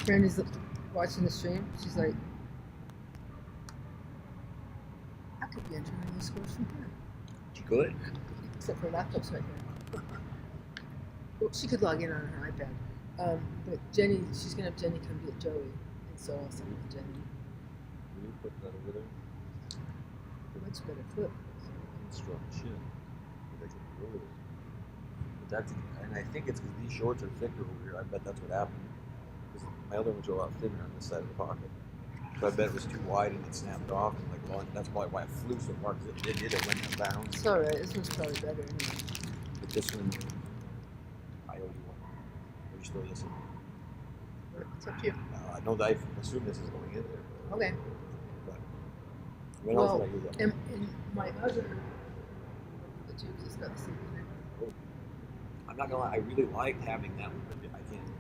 Brandy's watching the stream. She's like, I could be entering these scores from here. She could. Except her laptop's right here. Well, she could log in on her iPad. But Jenny, she's going to have Jenny come get Joey. And so I'll send it to Jenny. Can you put that over there? Much better flip. Strong shit. But that's, and I think it's because these shorts are thicker over here. I bet that's what happened. Because my other ones are a lot thinner on this side of the pocket. So I bet it was too wide and it snapped off. And like, well, that's probably why it flew so far, because it did. It went and bounced. It's alright. This one's probably better anyway. But this one, I owe you one. Are you still listening? It's up to you. I know that I assume this is going in there. But, okay. But what else did I use up? And my other, the Duke has got the same thing. Oh. I'm not gonna lie, I really liked having that one, but I can't do it.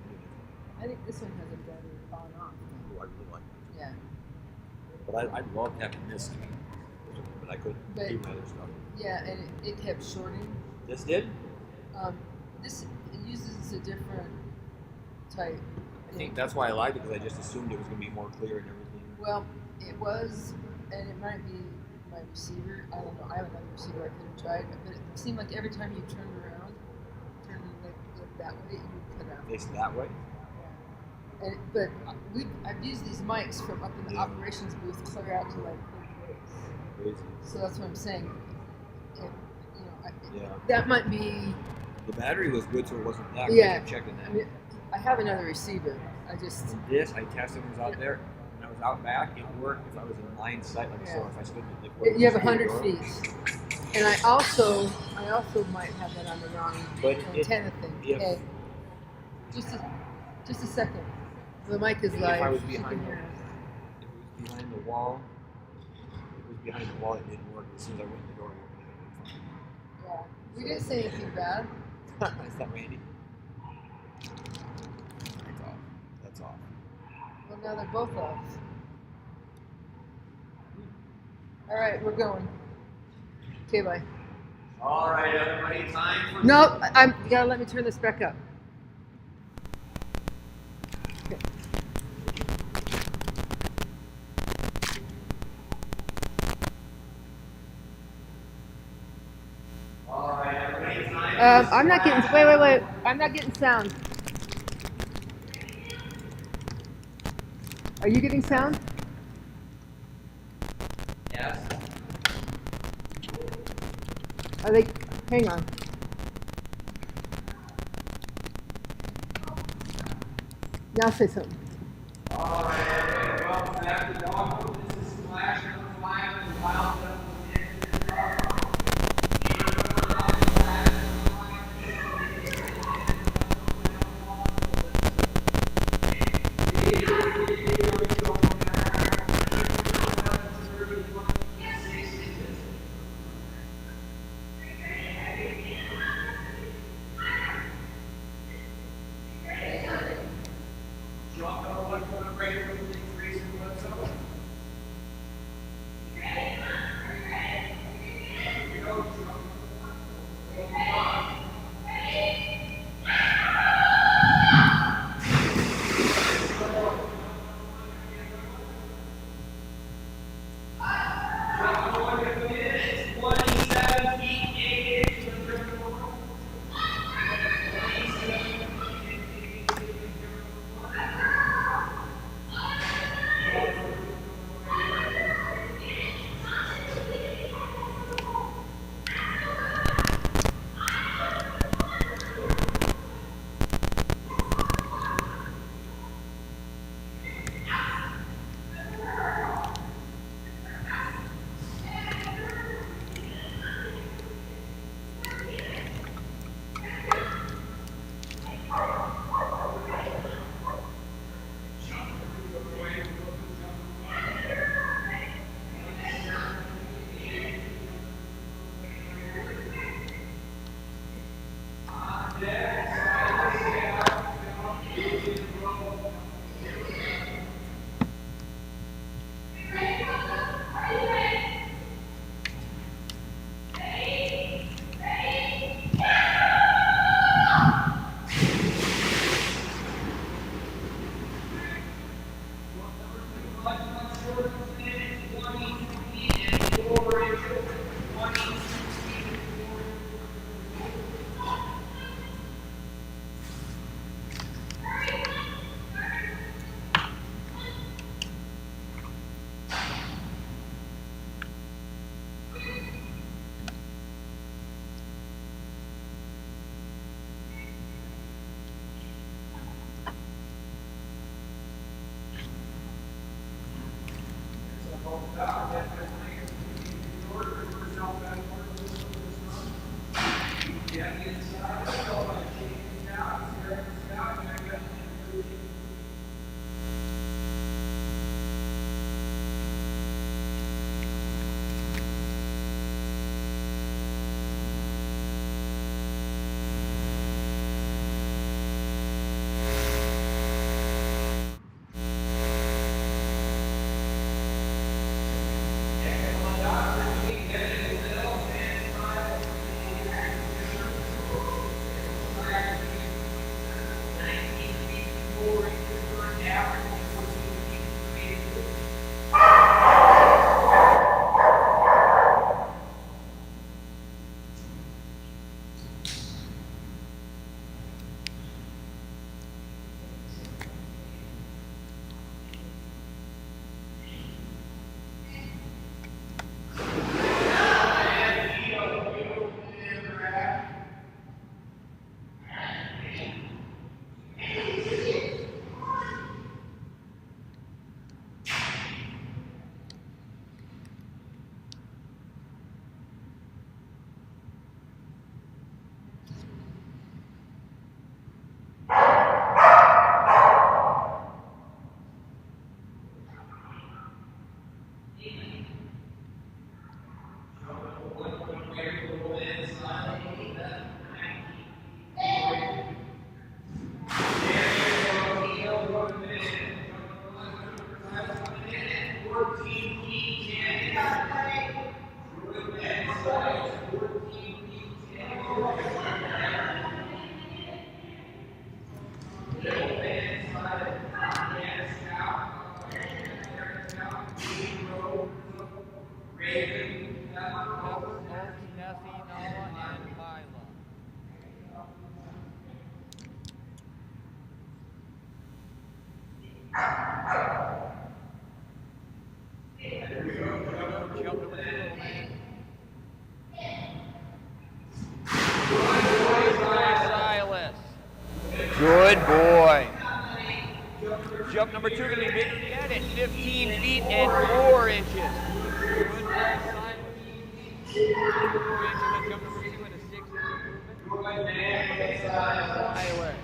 I think this one has a better on off. Oh, I really like that. Yeah. But I loved having this, but I couldn't do my other stuff. Yeah, and it kept shorting. This did? This it uses a different type. I think that's why I liked it, because I just assumed it was going to be more clear and everything. Well, it was, and it might be my receiver. I don't know. I have another receiver I could have tried, but it seemed like every time you turned around, turn like that way, you would cut out. Face that way. And but I've used these mics from up in the Yeah. operations booth clear out to like third base. Crazy. So that's what I'm saying. Yeah. That might be. The battery was good, so it wasn't that. Yeah. I kept checking that. I mean, I have another receiver. I just. And this, I tested when I was out there. When I was out back, it worked if I was in line sight. Like so, if I stood like. You have 100 feet. And I also might have that on the wrong antenna thing. If, Okay. Just a second. The mic is live. If I was behind the, if it was behind the wall, it didn't work. As soon as I went in the door, it worked. Yeah. We didn't say anything bad. Is that Randy? That's off. That's off. Well, now they're both off. All right, we're going. Okay, bye. All right, everybody, time for. No, you gotta let me turn this back up. Okay. All right, everybody, time. I'm not getting. Wait. I'm not getting sound. Are you getting sound? Yes. Are they? Hang on. Now say something. All right, everybody, welcome back to Dogmode. This is Flash number 5 and Wild Devil. number 2 going to be Big Cat at 15 feet and 4 inches. Good side 15 feet, 4 inches on jump number 2 and a 6-inch improvement. Tyler.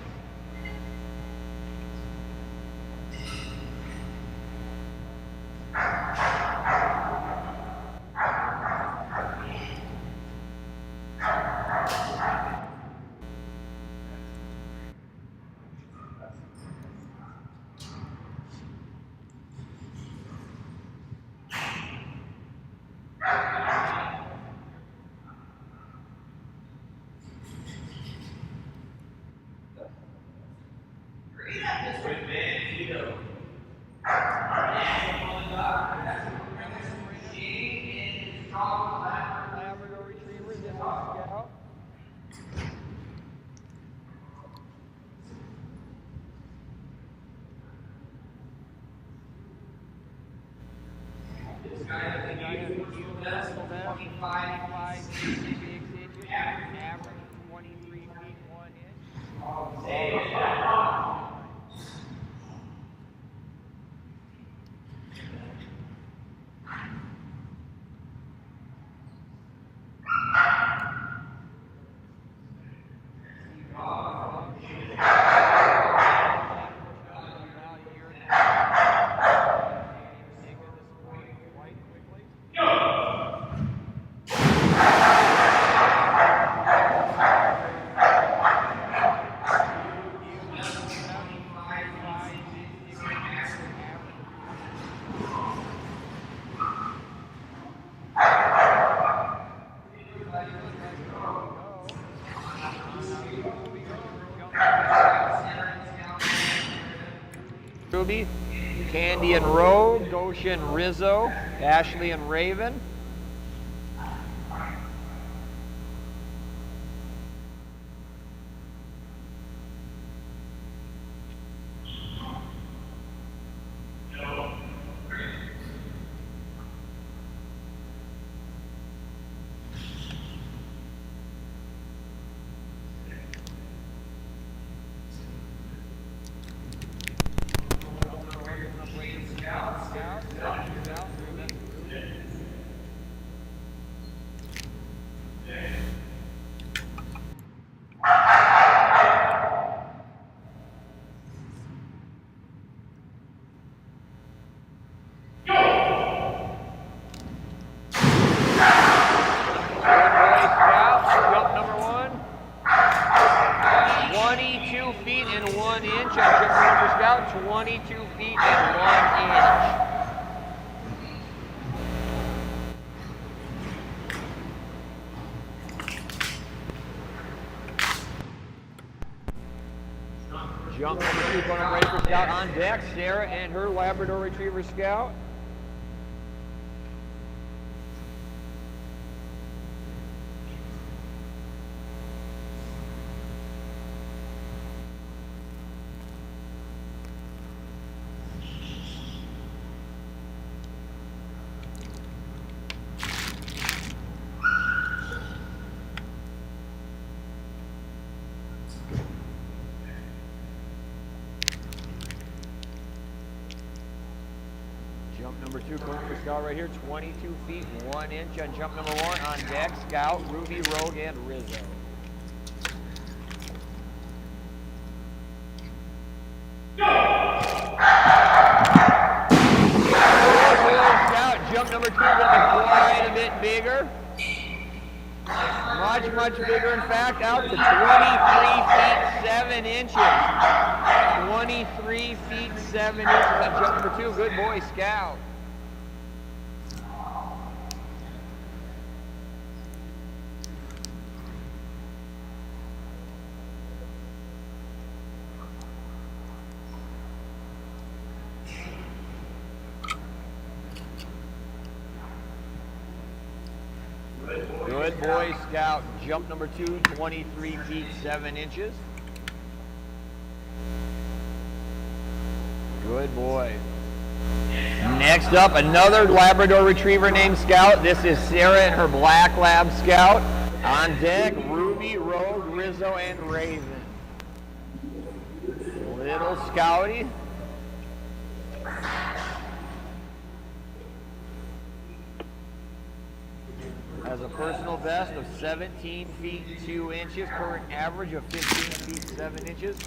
Labrador Retriever, this is Scout. This guy has a 25 6 inches, average 23 feet 1 inch. Ruby, Candy and Rogue, Goshen, Rizzo, Ashley and Raven. Feet and 1 inch. I took Ranger Scout 22 feet and 1 inch. Jump number 2 going up Ranger Scout on deck. Sarah and her Labrador Retriever Scout. Jump number 2 going for Scout right here, 22 feet and 1 inch on jump number 1 on deck. Scout, Ruby, Rogue, and Rizzo. Scout, jump number 2 going quite a bit bigger. Much bigger, in fact, out to 23 feet 7 inches. 23 feet 7 inches on jump number 2. Good boy, Scout. Good boy, Scout. Jump number 2, 23 feet 7 inches. Good boy. Next up, another Labrador Retriever named Scout. This is Sarah and her Black Lab Scout. On deck, Ruby, Rogue, Rizzo, and Raven. Little Scouty. Has a personal best of 17 feet 2 inches, current average of 15 feet 7 inches.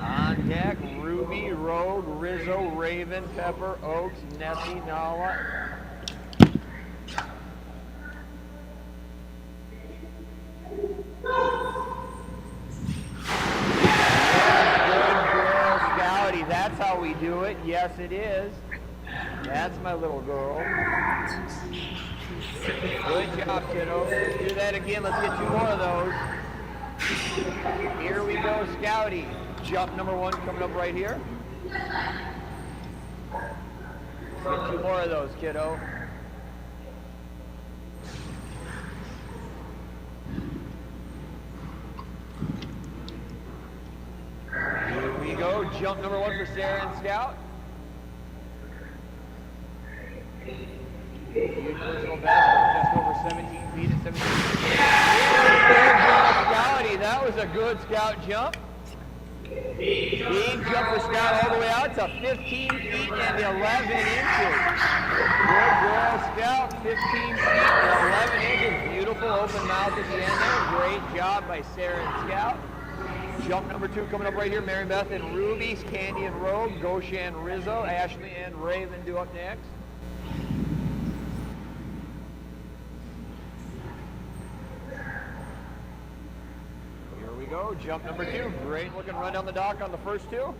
On deck, Ruby, Rogue, Rizzo, Raven, Pepper, Oaks, Nessie, Nala. Good girl, Scouty. That's how we do it. Yes, it is. That's my little girl. Good job, kiddo. Let's do that again. Let's get 2 more of those. Here we go, Scouty. Jump number 1 coming up right here. Let's get 2 more of those, kiddo. Here we go. Jump number 1 for Sarah and Scout. Huge personal best, just over 17 feet at 17 feet. Scouty, that was a good Scout jump. Big jump for Scout all the way out to 15 feet and 11 inches. Good girl, Scout, 15 feet and 11 inches. Beautiful open mouth at the end there. Great job by Sarah and Scout. Jump number 2 coming up right here. Mary Beth and Ruby, Candy and Rogue, Goshan, Rizzo, Ashley and Raven do up next. Go. Jump number 2. Great looking run down the dock on the first 2.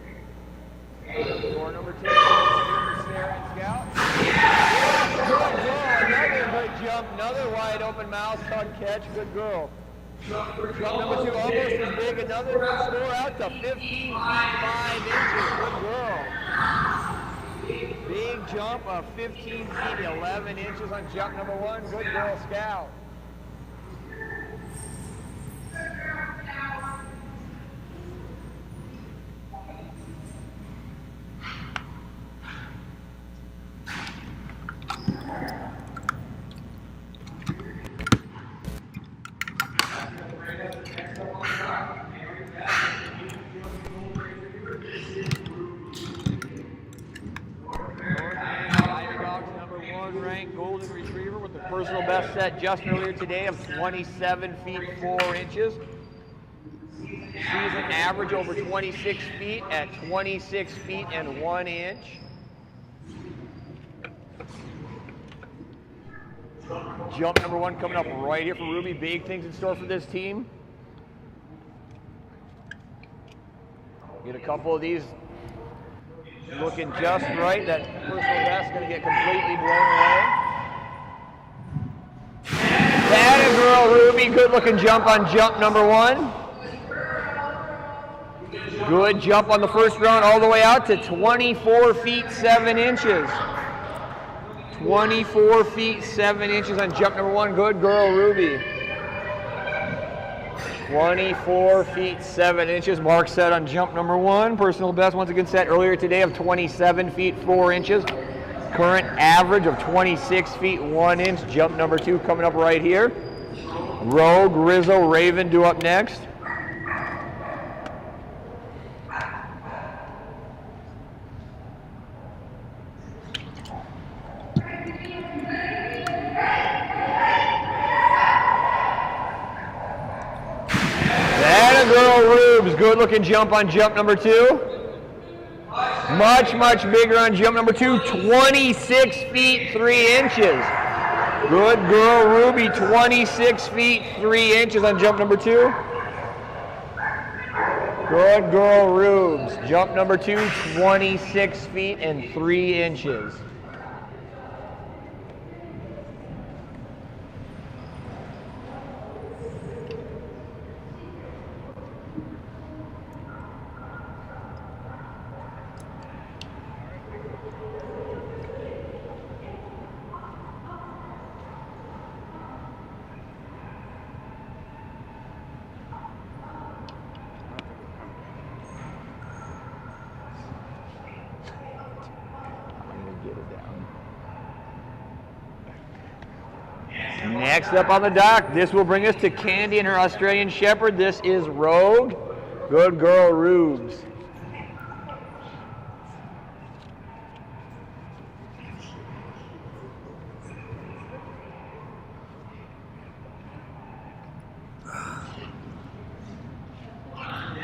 Score number 2. Sarah and Scout. Good girl. Another good jump. Another wide open mouth. Tug catch. Good girl. Jump number 2 almost as big. Another good score out to 15 feet 5 inches. Good girl. Big jump of 15 feet 11 inches on jump number 1. Good girl, Scout. Golden Retriever with the personal best set just earlier today of 27 feet 4 inches. Season average over 26 feet at 26 feet and 1 inch. Jump number 1 coming up right here for Ruby. Big things in store for this team. Get a couple of these looking just right. That personal best going to get completely blown away. That a girl, Ruby. Good looking jump on jump number 1. Good jump on the first round all the way out to 24 feet 7 inches. 24 feet 7 inches on jump number 1. Good girl, Ruby. 24 feet 7 inches. Mark set on jump number 1. Personal best once again set earlier today of 27 feet 4 inches. Current average of 26 feet 1 inch. Jump number 2 coming up right here. Rogue, Rizzo, Raven do up next. That a girl, Rubes. Good looking jump on jump number 2. Much, much bigger on jump number 2, 26 feet 3 inches. Good girl, Ruby, 26 feet 3 inches on jump number 2. Good girl, Rubes. Jump number 2, 26 feet and 3 inches. Next up on the dock, this will bring us to Candy and her Australian Shepherd. This is Rogue. Good girl, Rubes.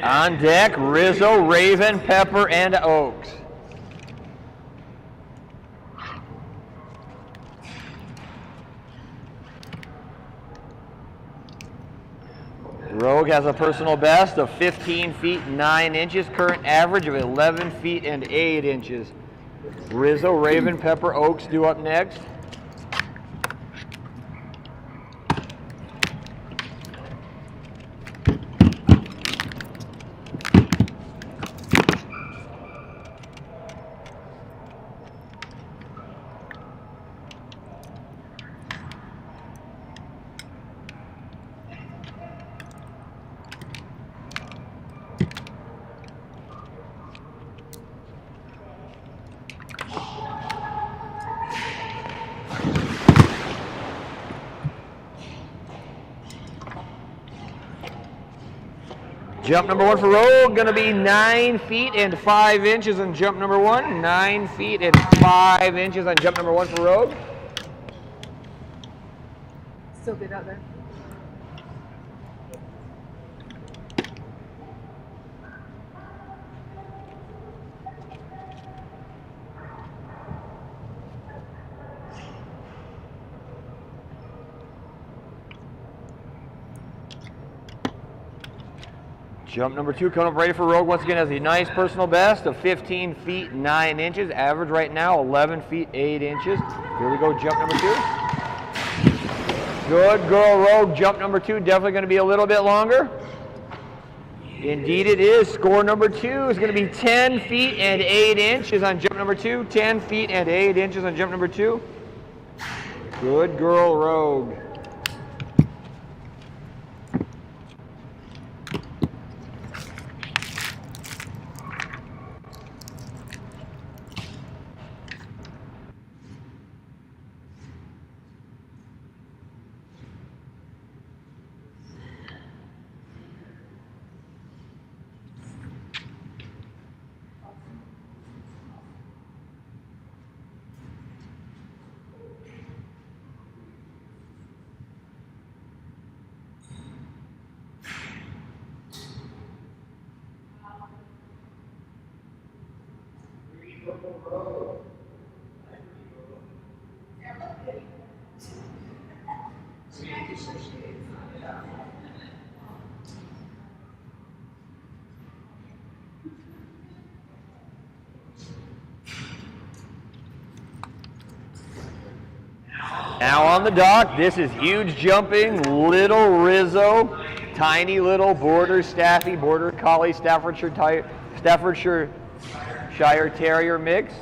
On deck, Rizzo, Raven, Pepper, and Oaks. Rogue has a personal best of 15 feet 9 inches, current average of 11 feet and 8 inches. Rizzo, Raven, Pepper, Oaks due up next. Jump number 1 for Rogue, going to be 9 feet and 5 inches on jump number 1. 9 feet and 5 inches on jump number 1 for Rogue. Still good out there. Jump number 2 coming up ready for Rogue. Once again has a nice personal best of 15 feet 9 inches. Average right now 11 feet 8 inches. Here we go, jump number 2. Good girl, Rogue. Jump number 2 definitely going to be a little bit longer. Indeed it is. Score number 2 is going to be 10 feet and 8 inches on jump number 2. 10 feet and 8 inches on jump number 2. Good girl, Rogue. Now on the dock, this is huge jumping, little Rizzo, tiny little border Staffy, border collie, Staffordshire Terrier mix.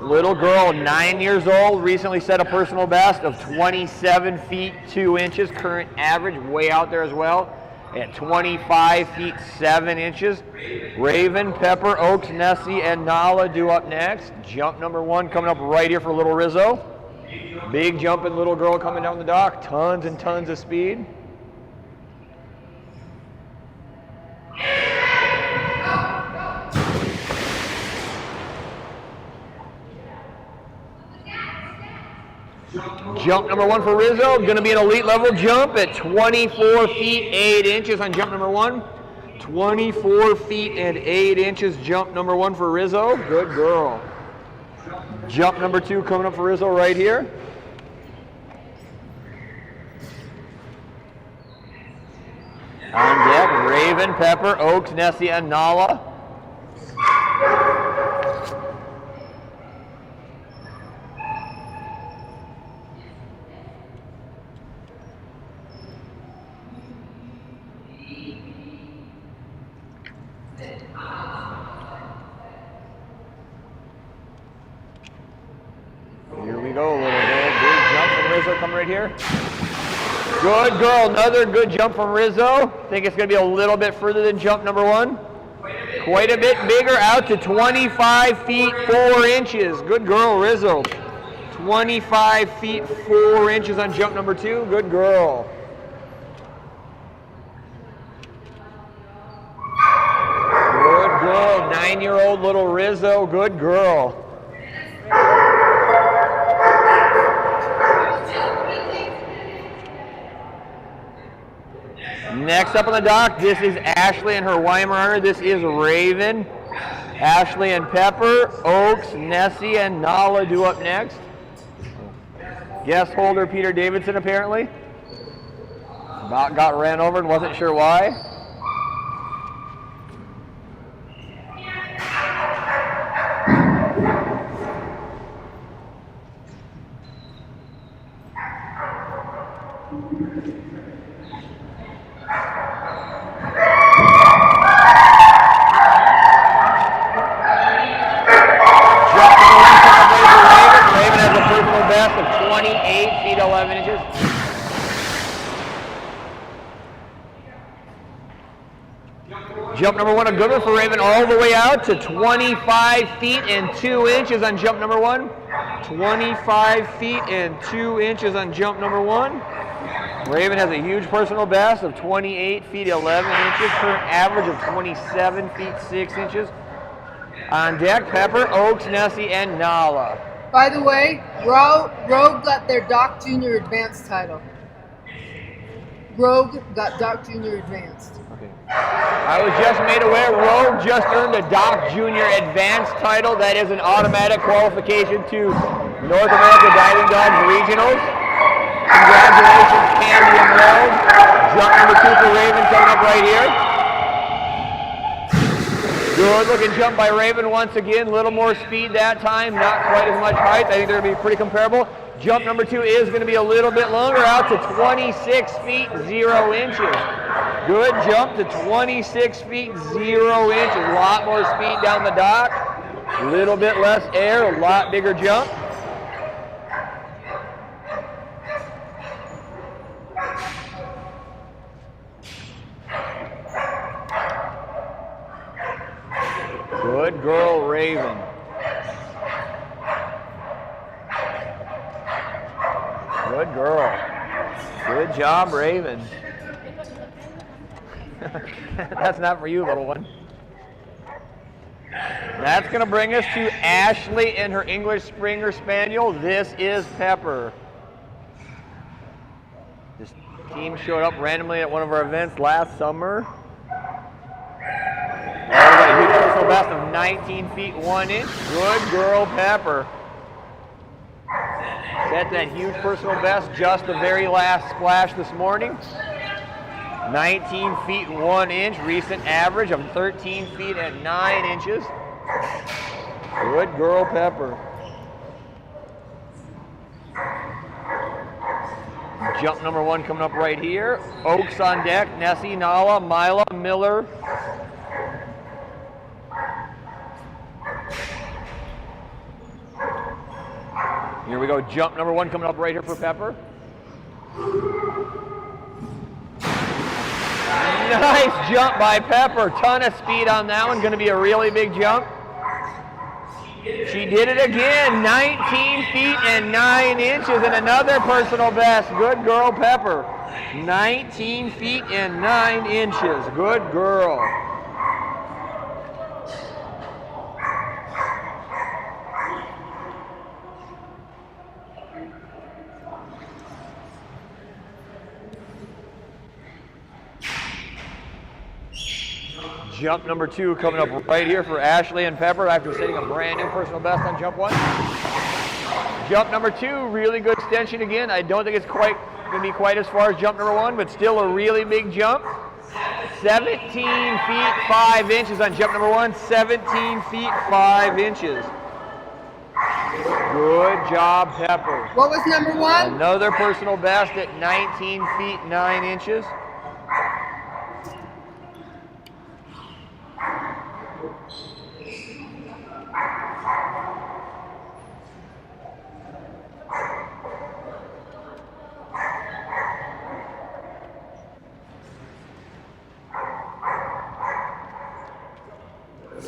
Little girl, 9 years old, recently set a personal best of 27 feet 2 inches, current average, way out there as well, at 25 feet 7 inches. Raven, Pepper, Oaks, Nessie, and Nala due up next. Jump number 1 coming up right here for little Rizzo. Big jumping little girl coming down the dock, tons and tons of speed. Jump number 1 for Rizzo, going to be an elite level jump at 24 feet 8 inches on jump number 1. 24 feet and 8 inches jump number 1 for Rizzo. Good girl. Jump number 2 coming up for Rizzo right here. On deck, Raven, Pepper, Oaks, Nessie, and Nala. Here we go, little girl. Big jump from Rizzo coming right here. Good girl, another good jump from Rizzo. Think it's going to be a little bit further than jump number 1. Quite a bit bigger, out to 25 feet 4 inches. Good girl, Rizzo. 25 feet 4 inches on jump number 2. Good girl. Good girl, 9-year-old little Rizzo. Good girl. Next up on the dock, this is Ashley and her Weimaraner. This is Raven. Ashley and Pepper, Oaks, Nessie, and Nala do up next. Guest holder Peter Davidson apparently. About got ran over and wasn't sure why. Of 28 feet 11 inches. Jump number 1, a good one for Raven, all the way out to 25 feet and 2 inches on jump number 1. 25 feet and 2 inches on jump number 1. Raven has a huge personal best of 28 feet 11 inches, current average of 27 feet 6 inches. On deck, Pepper, Oaks, Nessie, and Nala. By the way, Rogue got their Doc Junior Advanced title. Rogue got Doc Junior Advanced. Okay. I was just made aware Rogue just earned a Doc Junior Advanced title. That is an automatic qualification to North America Diving Dogs Regionals. Congratulations, Candy and Rogue. Jump number 2 for Raven coming up right here. Good looking jump by Raven once again. A little more speed that time, not quite as much height. I think they're going to be pretty comparable. Jump number 2 is going to be a little bit longer, out to 26 feet 0 inches. Good jump to 26 feet 0 inches. A lot more speed down the dock. A little bit less air, a lot bigger jump. Good girl, Raven. Good girl. Good job, Raven. That's not for you, little one. That's going to bring us to Ashley and her English Springer Spaniel. This is Pepper. This team showed up randomly at one of our events last summer. A huge personal best of 19 feet 1 inch. Good girl, Pepper. Set that huge personal best just the very last splash this morning. 19 feet 1 inch, recent average of 13 feet and 9 inches. Good girl, Pepper. Jump number 1 coming up right here. Oaks on deck, Nessie, Nala, Mila, Miller. Here we go, jump number 1 coming up right here for Pepper. Nice jump by Pepper. Ton of speed on that one. Going to be a really big jump. She did it again. 19 feet and 9 inches and another personal best. Good girl, Pepper. 19 feet and 9 inches. Good girl. Jump number 2 coming up right here for Ashley and Pepper after setting a brand new personal best on jump 1. Jump number 2, really good extension again. I don't think it's quite going to be quite as far as jump number 1, but still a really big jump. 17 feet 5 inches on jump number 1. 17 feet 5 inches. Good job, Pepper. What was number 1? Another personal best at 19 feet 9 inches.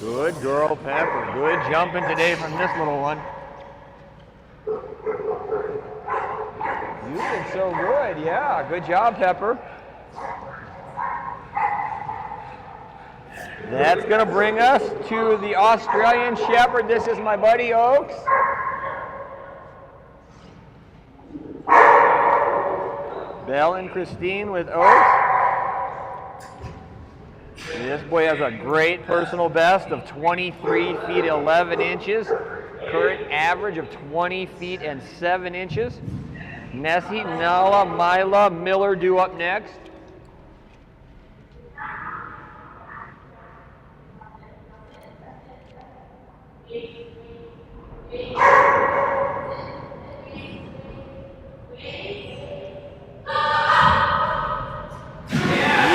Good girl, Pepper. Good jumping today from this little one. You've been so good. Yeah, good job, Pepper. That's going to bring us to the Australian Shepherd. This is my buddy, Oaks. Belle and Christine with Oaks. This boy has a great personal best of 23 feet 11 inches. Current average of 20 feet and 7 inches. Nessie, Nala, Mila, Miller due up next.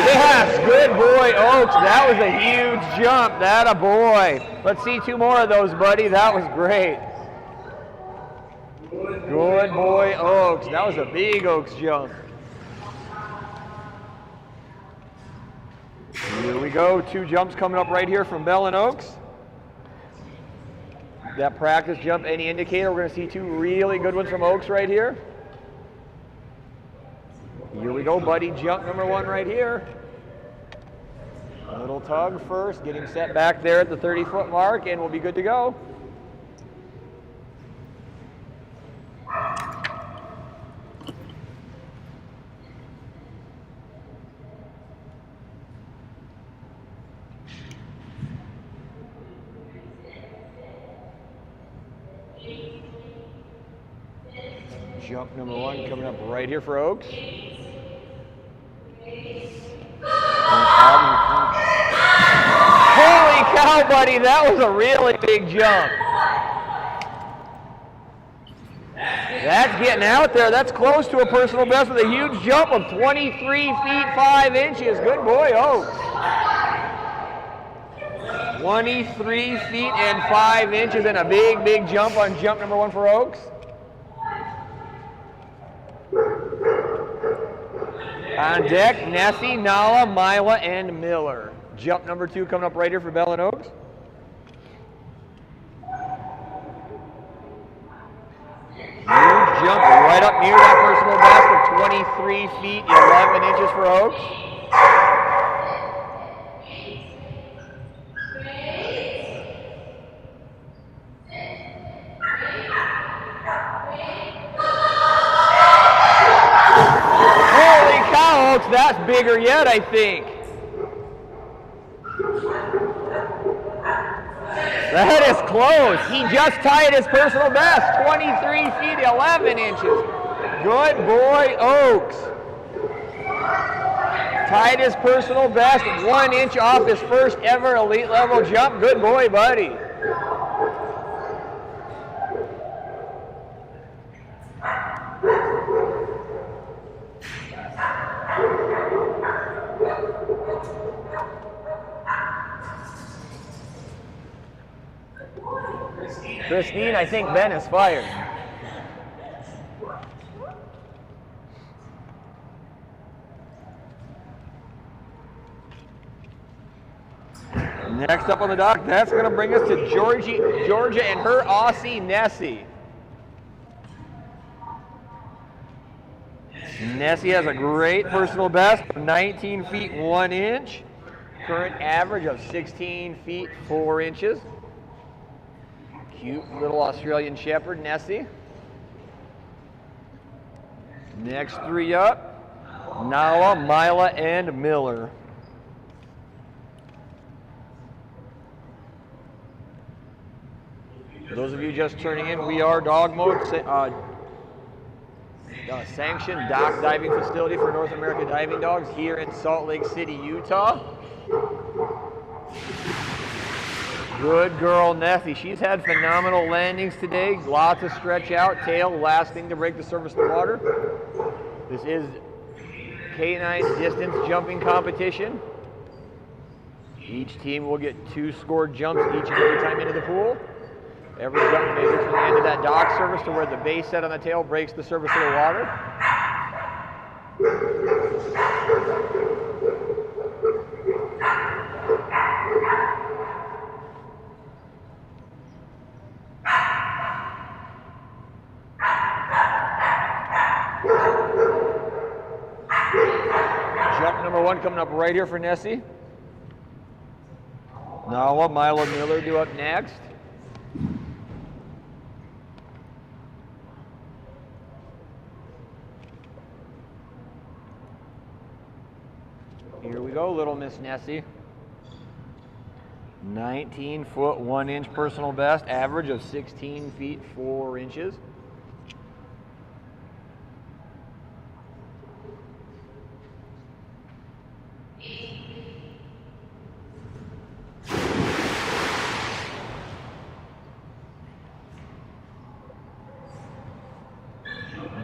Yes, good boy, Oaks. That was a huge jump. That a boy. Let's see 2 more of those, buddy. That was great. Good boy, Oaks. That was a big Oaks jump. Here we go. 2 jumps coming up right here from Bell and Oaks. That practice jump, any indicator, we're going to see 2 really good ones from Oaks right here. Here we go, buddy. Jump number 1 right here. A little tug first. Get him set back there at the 30-foot mark, and we'll be good to go. Jump number 1 coming up right here for Oaks. Holy cow, buddy, that was a really big jump. That's getting out there. That's close to a personal best with a huge jump of 23 feet 5 inches. Good boy, Oaks. 23 feet and 5 inches and a big, big jump on jump number 1 for Oaks. On deck, Nessie, Nala, Mila, and Miller. Jump number 2 coming up right here for Bell and Oaks. Huge jump right up near that personal best of 23 feet 11 inches for Oaks. That's bigger yet, I think. That is close. He just tied his personal best, 23 feet 11 inches. Good boy, Oaks. Tied his personal best, 1 inch off his first ever elite level jump. Good boy, buddy. Christine, I think Ben is fired. Next up on the dock, that's going to bring us to Georgia and her Aussie, Nessie. Nessie has a great personal best, 19 feet 1 inch. Current average of 16 feet 4 inches. Cute little Australian Shepherd, Nessie. Next 3 up, Nala, Mila, and Miller. For those of you just turning in, we are Dogmode, sanctioned dock diving facility for North American diving dogs here in Salt Lake City, Utah. Good girl, Nessie. She's had phenomenal landings today. Lots of stretch out, tail, last thing to break the surface of the water. This is K9 distance jumping competition. Each team will get 2 scored jumps each and every time into the pool. Every jump measures from the end of that dock surface to where the base set on the tail breaks the surface of the water. Jump number 1 coming up right here for Nessie. Nala, Mila, Miller due up next. Here we go, little Miss Nessie. 19 foot 1 inch personal best, average of 16 feet 4 inches.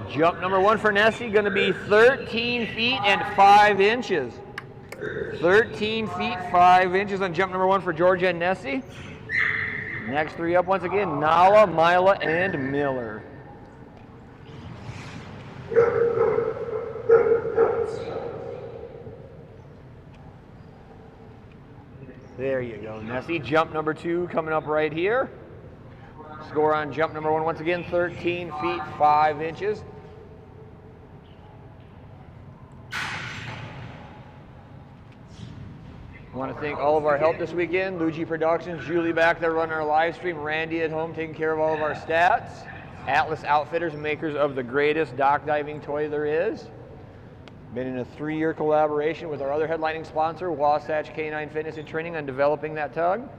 Jump number 1 for Nessie, going to be 13 feet and 5 inches. 13 feet 5 inches on jump number 1 for Georgia and Nessie. Next 3 up once again, Nala, Mila, and Miller. There you go, Nessie. Jump number 2 coming up right here. Score on jump number 1 once again, 13 feet 5 inches. I want to thank all of our help this weekend. Luigi Productions, Julie back there running our live stream, Randy at home taking care of all of our stats. Atlas Outfitters, makers of the greatest dock diving toy there is. Been in a 3-year collaboration with our other headlining sponsor, Wasatch Canine Fitness and Training, on developing that tug.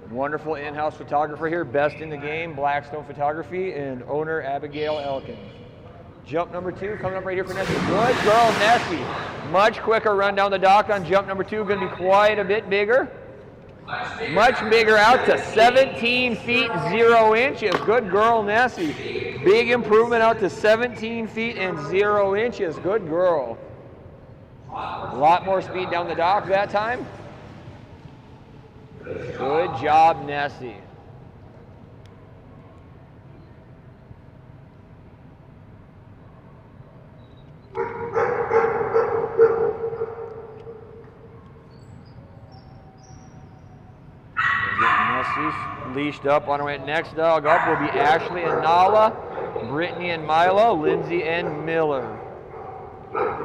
Wonderful in-house photographer here, best in the game, Blackstone Photography, and owner Abigail Elkins. Jump number 2 coming up right here for Nessie. Good girl, Nessie. Much quicker run down the dock on jump number 2. Going to be quite a bit bigger. Much bigger out to 17 feet 0 inches. Good girl, Nessie. Big improvement out to 17 feet and 0 inches. Good girl. A lot more speed down the dock that time. Good job, Nessie. Nessie's leashed up. On our way next dog up will be Ashley and Nala, Brittany and Mila, Lindsay and Miller.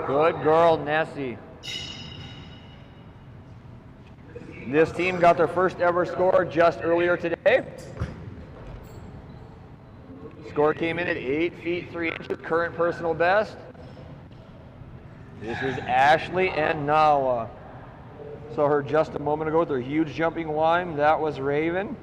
Good girl, Nessie. This team got their first ever score just earlier today. Score came in at 8 feet 3 inches, current personal best. This is Ashley and Nala. Saw her just a moment ago with her huge jumping whine. That was Raven.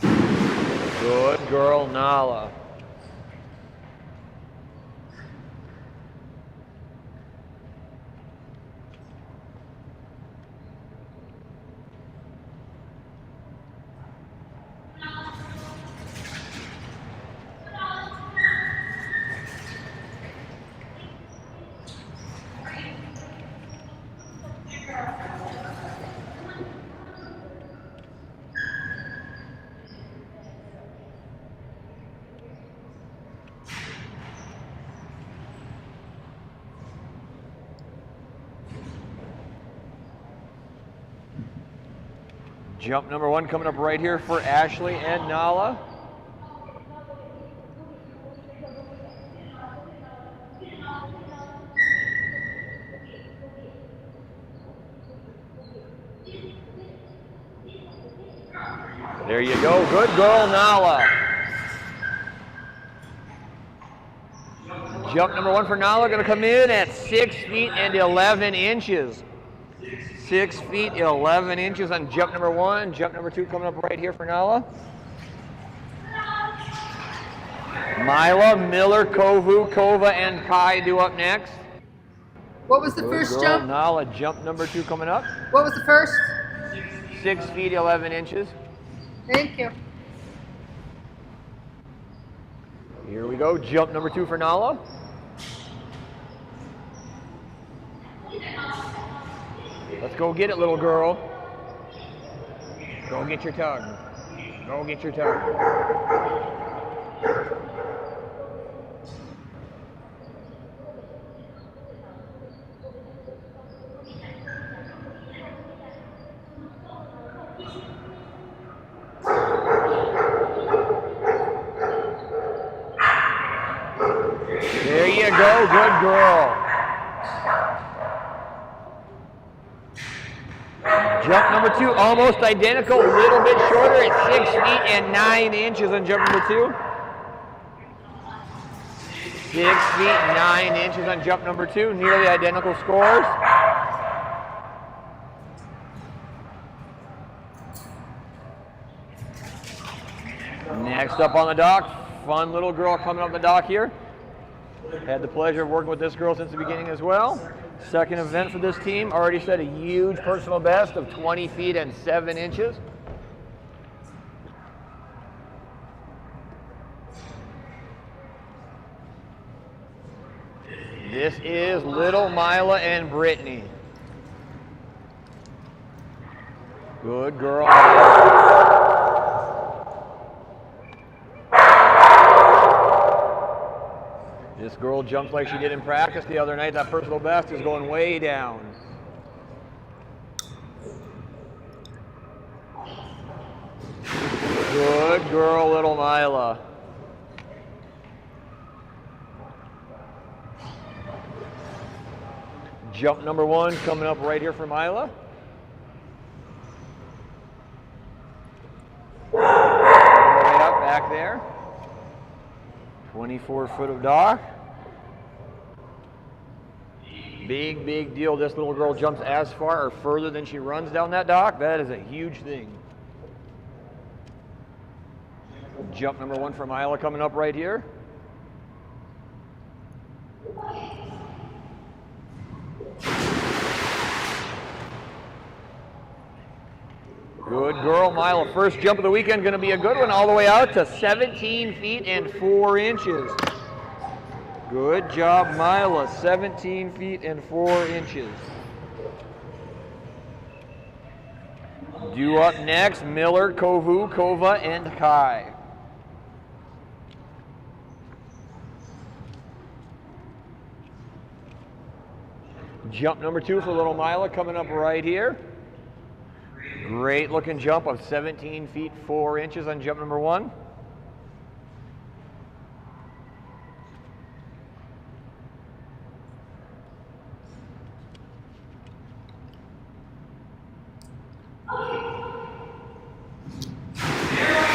Good girl, Nala. Jump number 1 coming up right here for Ashley and Nala. There you go. Good girl, Nala. Jump number 1 for Nala going to come in at 6 feet and 11 inches. 6 feet 11 inches on jump number 1. Jump number 2 coming up right here for Nala. Mila, Miller, Kovu, Kova, and Kai do up next. What was the Good first girl, jump? Nala, jump number 2 coming up. What was the first? 6 feet 11 inches. Thank you. Here we go. Jump number 2 for Nala. Let's go get it, little girl. Go get your tug. Go get your tug. There you go, good girl. Jump number 2, almost identical, a little bit shorter at 6 feet and 9 inches on jump number 2. 6 feet 9 inches on jump number 2, nearly identical scores. Next up on the dock, fun little girl coming up the dock here. Had the pleasure of working with this girl since the beginning as well. Second event for this team, already set a huge personal best of 20 feet and 7 inches. This is little Mila and Brittany. Good girl. This girl jumped like she did in practice the other night. That personal best is going way down. Good girl, little Mila. Jump number 1 coming up right here for Mila. All the way up back there. 24 foot of dock. Big, big deal. This little girl jumps as far or further than she runs down that dock. That is a huge thing. Jump number 1 for Mila coming up right here. Good girl, Mila. First jump of the weekend, going to be a good one, all the way out to 17 feet and 4 inches. Good job, Mila. 17 feet and 4 inches. Due up next, Miller, Kovu, Kova, and Kai. Jump number 2 for little Mila coming up right here. Great looking jump of 17 feet 4 inches on jump number 1.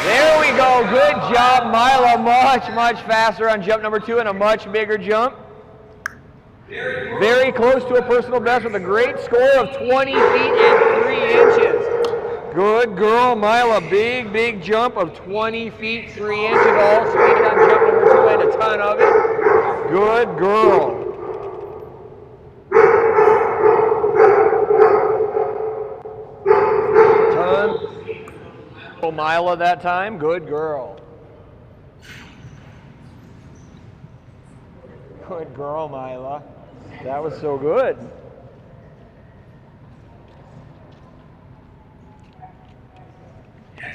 There we go. Good job, Mila. Much, much faster on jump number 2 and a much bigger jump. Very close to a personal best with a great score of 20 feet and 3 inches. Good girl, Mila. Big, big jump of 20 feet, 3 inches, all speed on jump number 2 and a ton of it. Good girl. Ton. Oh, Mila that time. Good girl. Good girl, Mila. That was so good.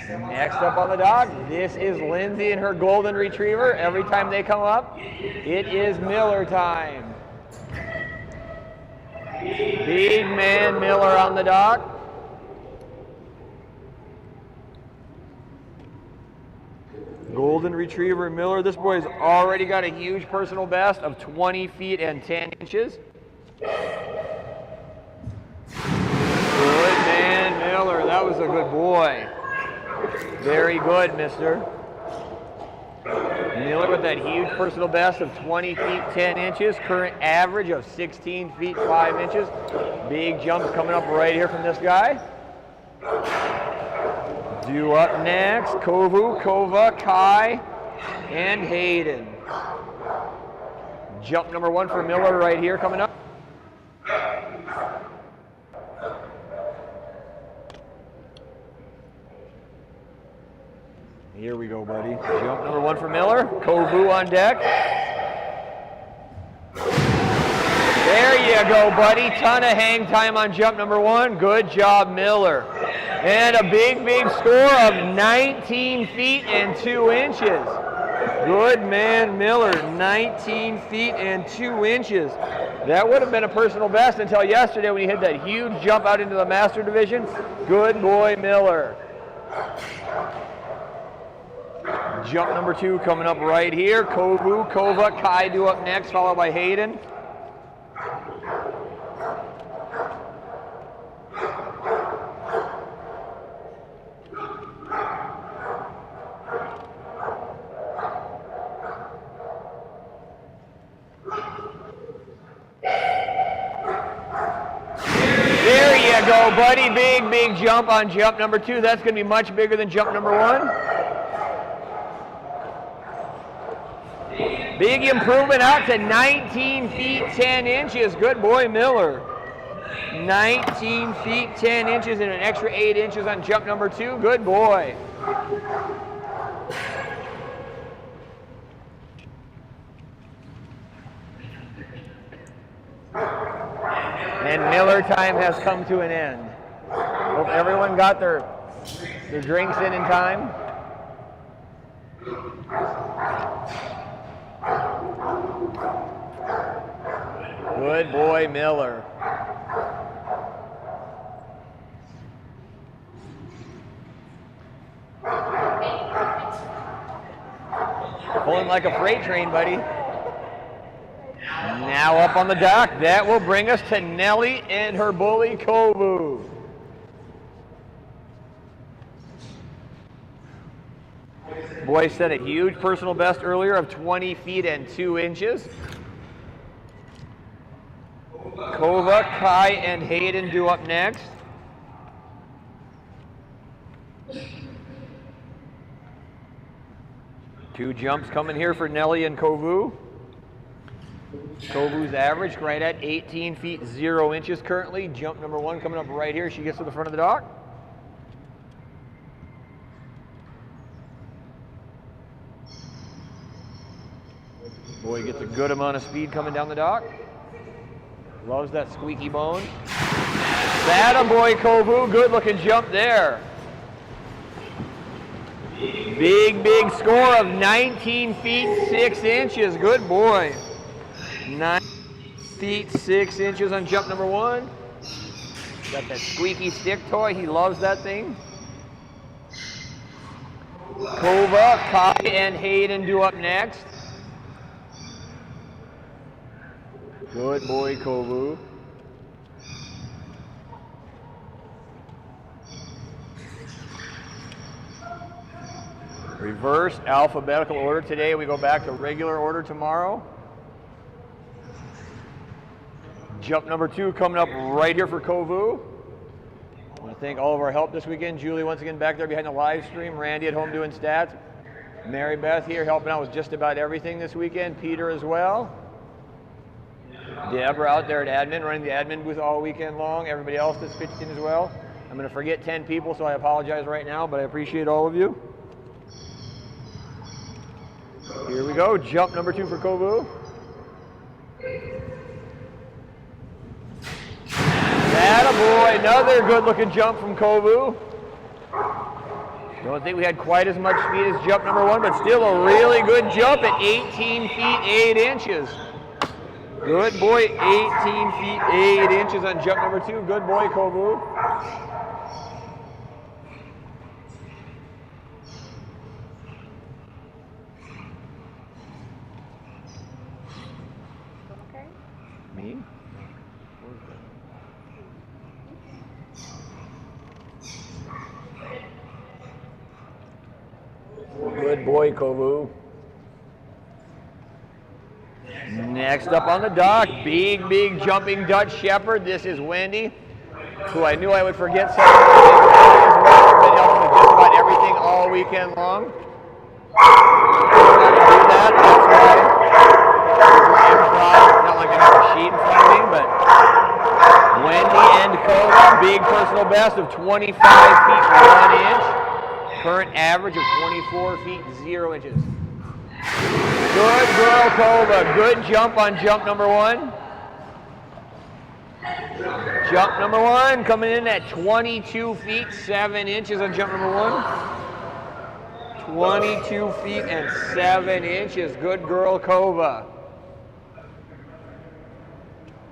Next up on the dock, this is Lindsay and her golden retriever. Every time they come up, it is Miller time. Big man Miller on the dock. Golden retriever Miller. This boy's already got a huge personal best of 20 feet and 10 inches. Good man Miller. That was a good boy. Very good, mister. Miller with that huge personal best of 20 feet 10 inches. Current average of 16 feet 5 inches. Big jump coming up right here from this guy. Due up next, Kovu, Kova, Kai, and Hayden. Jump number 1 for Miller right here coming up. Here we go, buddy. Jump number 1 for Miller. Kovu on deck. There you go, buddy. Ton of hang time on jump number 1. Good job, Miller. And a big, big score of 19 feet and 2 inches. Good man, Miller. 19 feet and 2 inches. That would have been a personal best until yesterday when he hit that huge jump out into the Master Division. Good boy, Miller. Jump number 2 coming up right here. Kovu, Kova, Kai do up next, followed by Hayden. go, buddy. Big jump on jump number 2. That's going to be much bigger than jump number 1. Big improvement out to 19 feet 10 inches. Good boy, Miller. 19 feet 10 inches and an extra 8 inches on jump number 2. Good boy. And Miller time has come to an end. Hope everyone got their drinks in time. Good boy, Miller. Pulling like a freight train, buddy. Now up on the dock, that will bring us to Nelly and her bully, Kovu. Boy set a huge personal best earlier of 20 feet and 2 inches. Kova, Kai, and Hayden do up next. Two jumps coming here for Nelly and Kovu. Kovu's average right at 18 feet 0 inches currently. Jump number 1 coming up right here. She gets to the front of the dock. Boy gets a good amount of speed coming down the dock. Loves that squeaky bone. That a boy, Kovu. Good looking jump there. Big score of 19 feet 6 inches. Good boy. 9 feet 6 inches on jump number 1. Got that squeaky stick toy. He loves that thing. Kova, Kai, and Hayden do up next. Good boy, Kovu. Reversed alphabetical order today. We go back to regular order tomorrow. Jump number 2 coming up right here for Kovu. I want to thank all of our help this weekend. Julie once again back there behind the live stream. Randy at home doing stats. Mary Beth here helping out with just about everything this weekend. Peter as well. Deborah out there at admin, running the admin booth all weekend long. Everybody else that's pitched in as well. I'm going to forget 10 people, so I apologize right now, but I appreciate all of you. Here we go, jump number 2 for Kovu. Attaboy, another good-looking jump from Kovu. Don't think we had quite as much speed as jump number 1, but still a really good jump at 18 feet 8 inches. Good boy, 18 feet 8 inches on jump number 2. Good boy, Kovu. Okay. Me? Good boy, Kovu. Next up on the dock, big jumping Dutch Shepherd. This is Wendy, who I knew I would forget something as well. Been helping with just about everything all weekend long. Do that. That's why. Improv. It's not like I have a sheet in front of me, but Wendy and Kovu, big personal best of 25 feet 1 inch. Current average of 24 feet 0 inches. Good girl, Kova. Good jump on jump number 1. Jump number 1 coming in at 22 feet 7 inches on jump number 1. 22 feet and 7 inches. Good girl, Kova.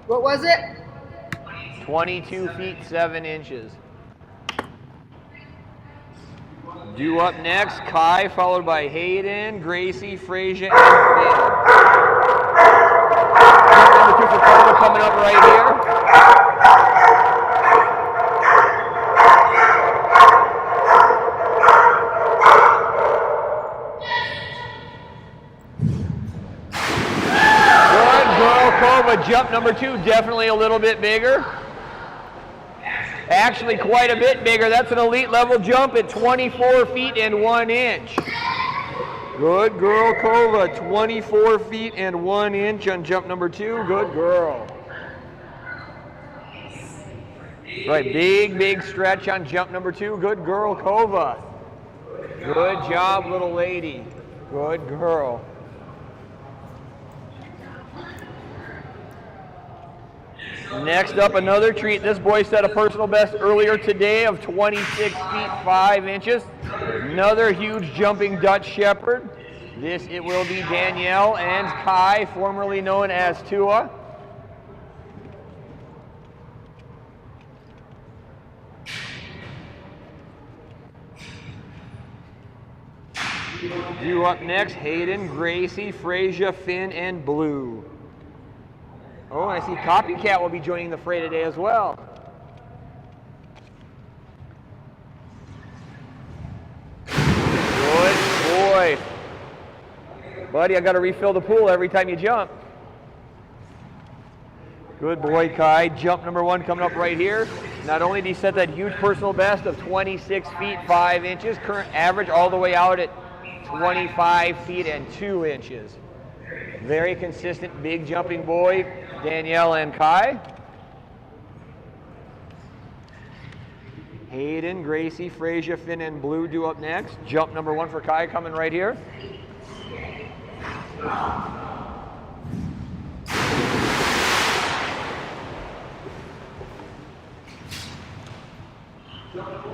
What was it? 22 feet 7 inches. Due up next, Kai, followed by Hayden, Gracie, Frazier, and Finn. Number 2 for Kova coming up right here. Good girl, Kova. Jump number 2, definitely a little bit bigger. Actually, quite a bit bigger. That's an elite level jump at 24 feet and 1 inch. Good girl, Kova. 24 feet and 1 inch on jump number 2. Good girl. Right, big stretch on jump number 2. Good girl, Kova. Good job, little lady. Good girl. Next up, another treat. This boy set a personal best earlier today of 26 feet 5 inches. Another huge jumping Dutch Shepherd. This, it will be Danielle and Kai, formerly known as Tua. Due up next, Hayden, Gracie, Freya, Finn, and Blue. Oh, and I see Copycat will be joining the fray today as well. Good boy. Buddy, I got to refill the pool every time you jump. Good boy, Kai. Jump number 1 coming up right here. Not only did he set that huge personal best of 26 feet 5 inches, current average all the way out at 25 feet and 2 inches. Very consistent, big jumping boy, Danielle and Kai. Hayden, Gracie, Freya, Finn, and Blue due up next. Jump number 1 for Kai coming right here.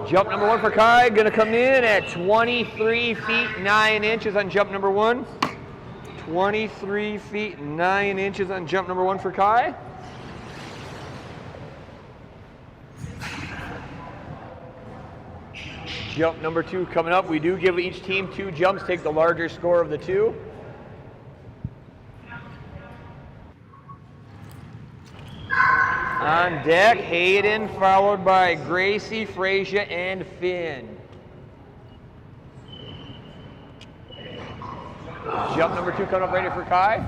Jump number 1 for Kai, gonna come in at 23 feet 9 inches on jump number 1. 23 feet 9 inches on jump number 1 for Kai. Jump number 2 coming up. We do give each team 2 jumps, take the larger score of the 2. On deck, Hayden, followed by Gracie, Freya, and Finn. Jump number 2 coming up ready for Kai.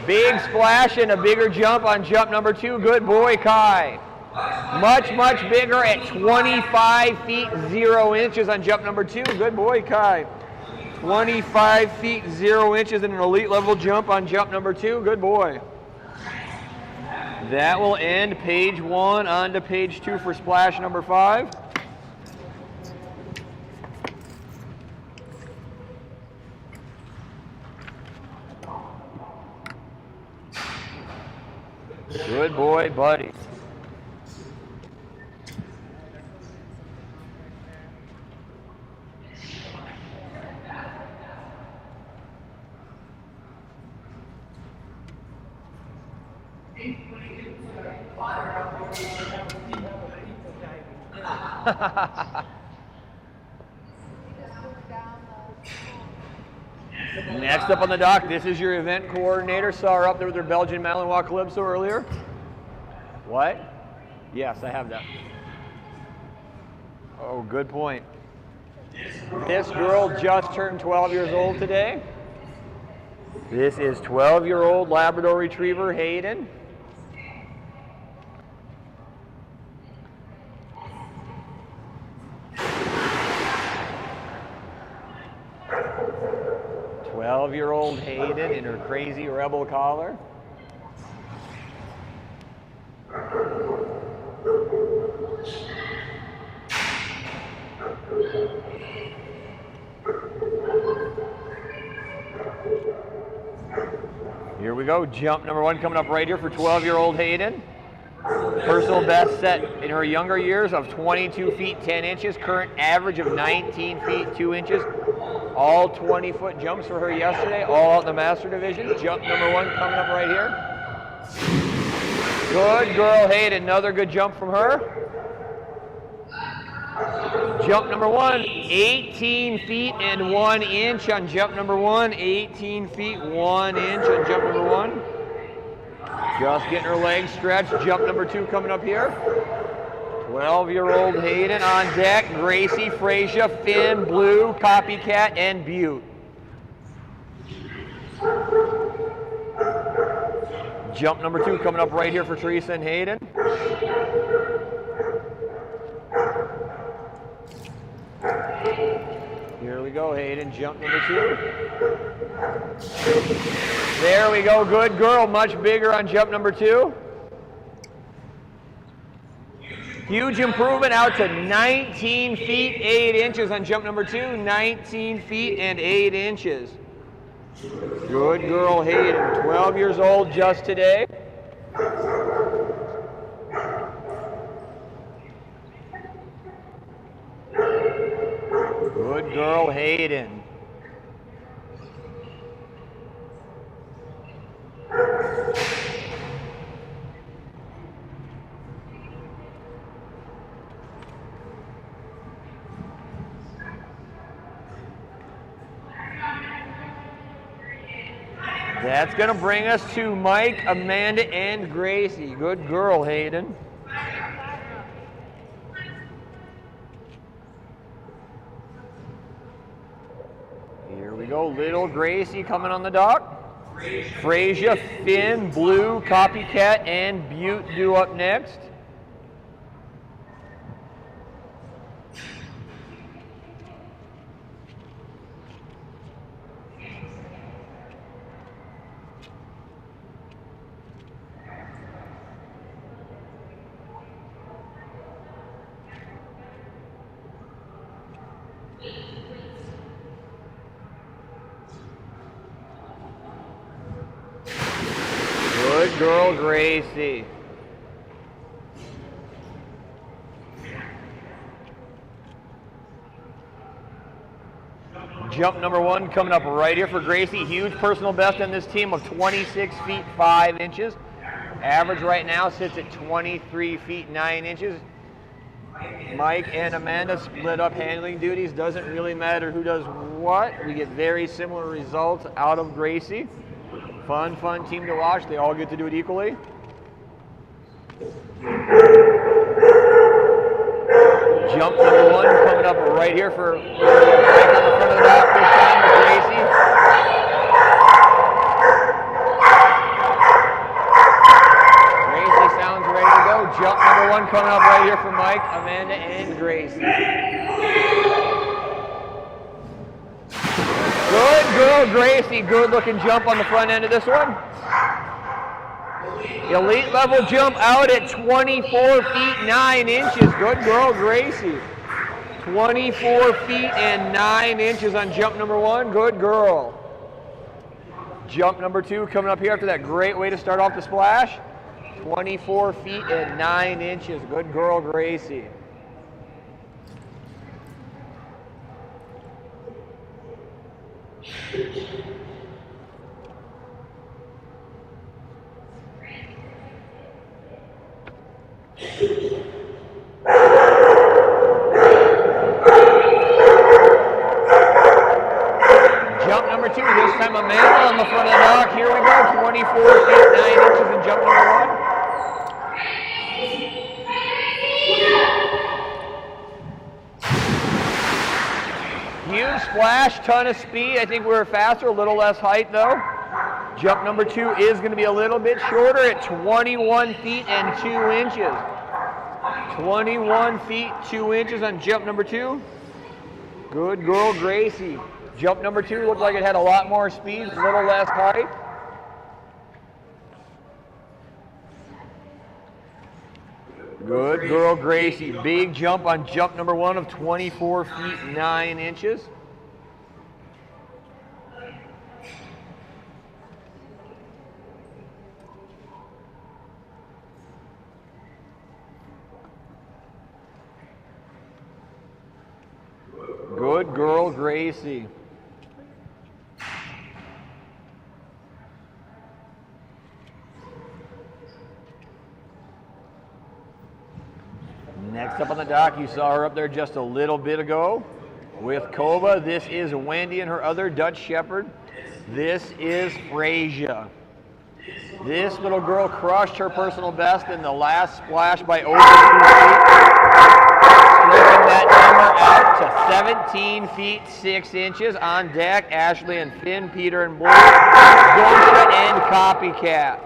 Big splash and a bigger jump on jump number 2. Good boy, Kai. Much bigger at 25 feet 0 inches on jump number 2. Good boy, Kai. 25 feet 0 inches in an elite level jump on jump number 2. Good boy. That will end page 1 on to page 2 for splash number 5. Good boy, buddy. Next up on the dock, this is your event coordinator. Saw her up there with her Belgian Malinois Calypso earlier. What? Yes, I have that. Oh, good point. This girl just turned 12 years old today. This is 12-year-old Labrador Retriever Hayden. Year-old Hayden in her crazy rebel collar. Here we go, jump number 1 coming up right here for 12-year-old Hayden. Personal best set in her younger years of 22 feet 10 inches, current average of 19 feet 2 inches. All 20-foot jumps for her yesterday, all out in the Master Division. Jump number 1 coming up right here. Good girl, Hayden. Another good jump from her. Jump number 1, 18 feet and 1 inch on jump number 1. 18 feet 1 inch on jump number 1. Just getting her legs stretched. Jump number 2 coming up here. 12-year-old Hayden on deck. Gracie, Freya, Finn, Blue, Copycat, and Butte. Jump number 2 coming up right here for Teresa and Hayden. go, Hayden. Jump number 2. There we go. Good girl. Much bigger on jump number 2. Huge improvement out to 19 feet 8 inches on jump number 2. 19 feet and 8 inches. Good girl, Hayden. 12 years old just today. Good girl, Hayden. That's going to bring us to Mike, Amanda, and Gracie. Good girl, Hayden. Here we go, little Gracie coming on the dock. Freysia, Finn, Blue, Copycat, and Butte due up next. Good girl, Gracie. Jump number 1 coming up right here for Gracie. Huge personal best on this team of 26 feet 5 inches. Average right now sits at 23 feet 9 inches. Mike and Amanda split up handling duties. Doesn't really matter who does what. We get very similar results out of Gracie. Fun team to watch. They all get to do it equally. Jump number 1 coming up right here for Mike on the front of the dock this time with Gracie. Gracie sounds ready to go. Jump number 1 coming up right here for Mike, Amanda, and Gracie. Good girl, Gracie. Good looking jump on the front end of this one. Elite level jump out at 24 feet 9 inches. Good girl, Gracie. 24 feet and 9 inches on jump number 1. Good girl. Jump number 2 coming up here after that great way to start off the splash. 24 feet and 9 inches. Good girl, Gracie. Jump number 2, this time Amanda on the front of the dock. Here we go, 24 feet 9 inches in jump number 1. Huge splash, ton of speed. I think we were faster, a little less height though. Jump number 2 is going to be a little bit shorter at 21 feet and 2 inches. 21 feet 2 inches on jump number 2. Good girl, Gracie. Jump number 2 looked like it had a lot more speed, a little less height. Good girl, Gracie. Big jump on jump number 1 of 24 feet 9 inches. Good girl, Gracie. Next up on the dock, you saw her up there just a little bit ago with Kova. This is Wendy and her other Dutch Shepherd. This is Freysia. This little girl crushed her personal best in the last splash by over 2 feet. Stripping that number out to 17 feet 6 inches. On deck, Ashley and Finn, Peter and Blue, Dorsha and Copycat.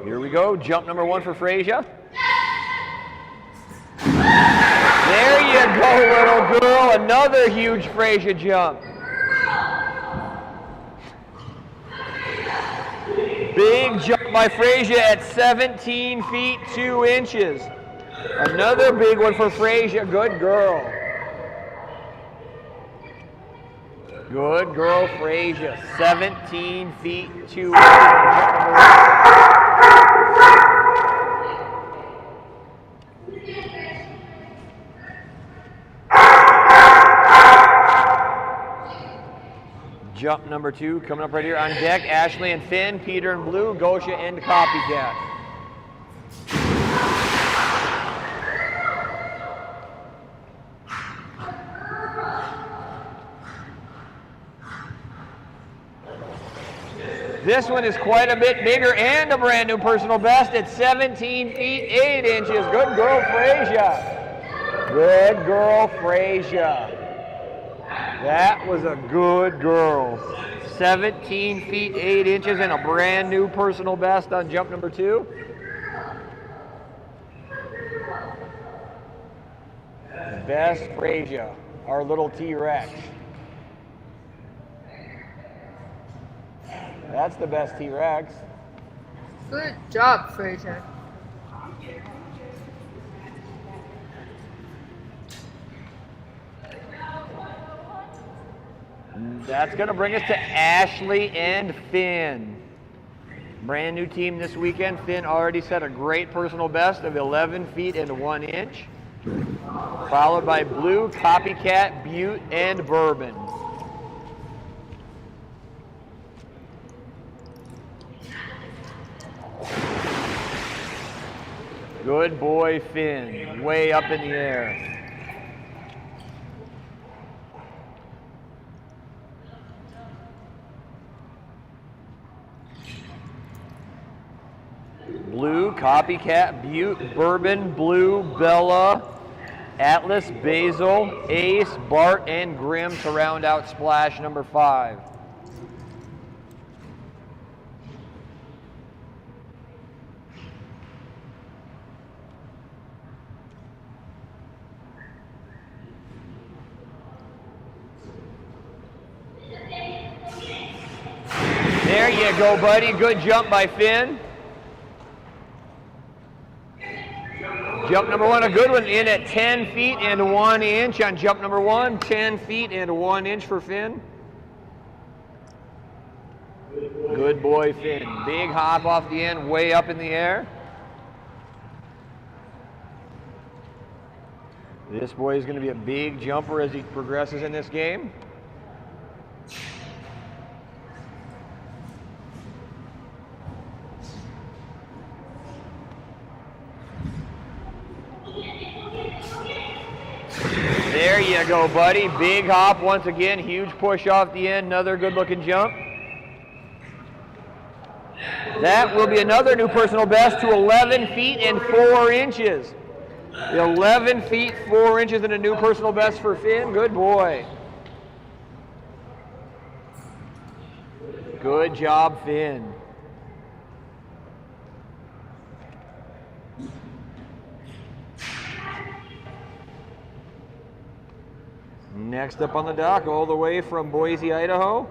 Here we go, jump number 1 for Freysia. There you go, little girl. Another huge Frazier jump. Big jump by Frazier at 17 feet 2 inches. Another big one for Frazier. Good girl. Good girl, Frazier. 17 feet 2 inches. Jump number 2 coming up right here on deck. Ashley and Finn, Peter and Blue, Gosha and Copycat. This one is quite a bit bigger and a brand new personal best at 17 feet 8 inches. Good girl, Frazier. Good girl, Frazier. That was a good girl. 17 feet 8 inches and a brand new personal best on jump number 2. Best Frazier, our little T-Rex. That's the best T-Rex. Good job, Frazier. That's going to bring us to Ashley and Finn. Brand new team this weekend. Finn already set a great personal best of 11 feet and 1 inch. Followed by Blue, Copycat, Butte, and Bourbon. Good boy, Finn. Way up in the air. Blue, Copycat, Butte, Bourbon, Blue, Bella, Atlas, Basil, Ace, Bart, and Grimm to round out splash number 5. There you go, buddy. Good jump by Finn. Jump number 1, a good one, in at 10 feet and 1 inch on jump number 1. 10 feet and 1 inch for Finn. Good boy, Finn. Big hop off the end, way up in the air. This boy is going to be a big jumper as he progresses in this game. There you go, buddy. Big hop once again. Huge push off the end. Another good-looking jump. That will be another new personal best to 11 feet and 4 inches. 11 feet, 4 inches and a new personal best for Finn. Good boy. Good job, Finn. Next up on the dock, all the way from Boise, Idaho.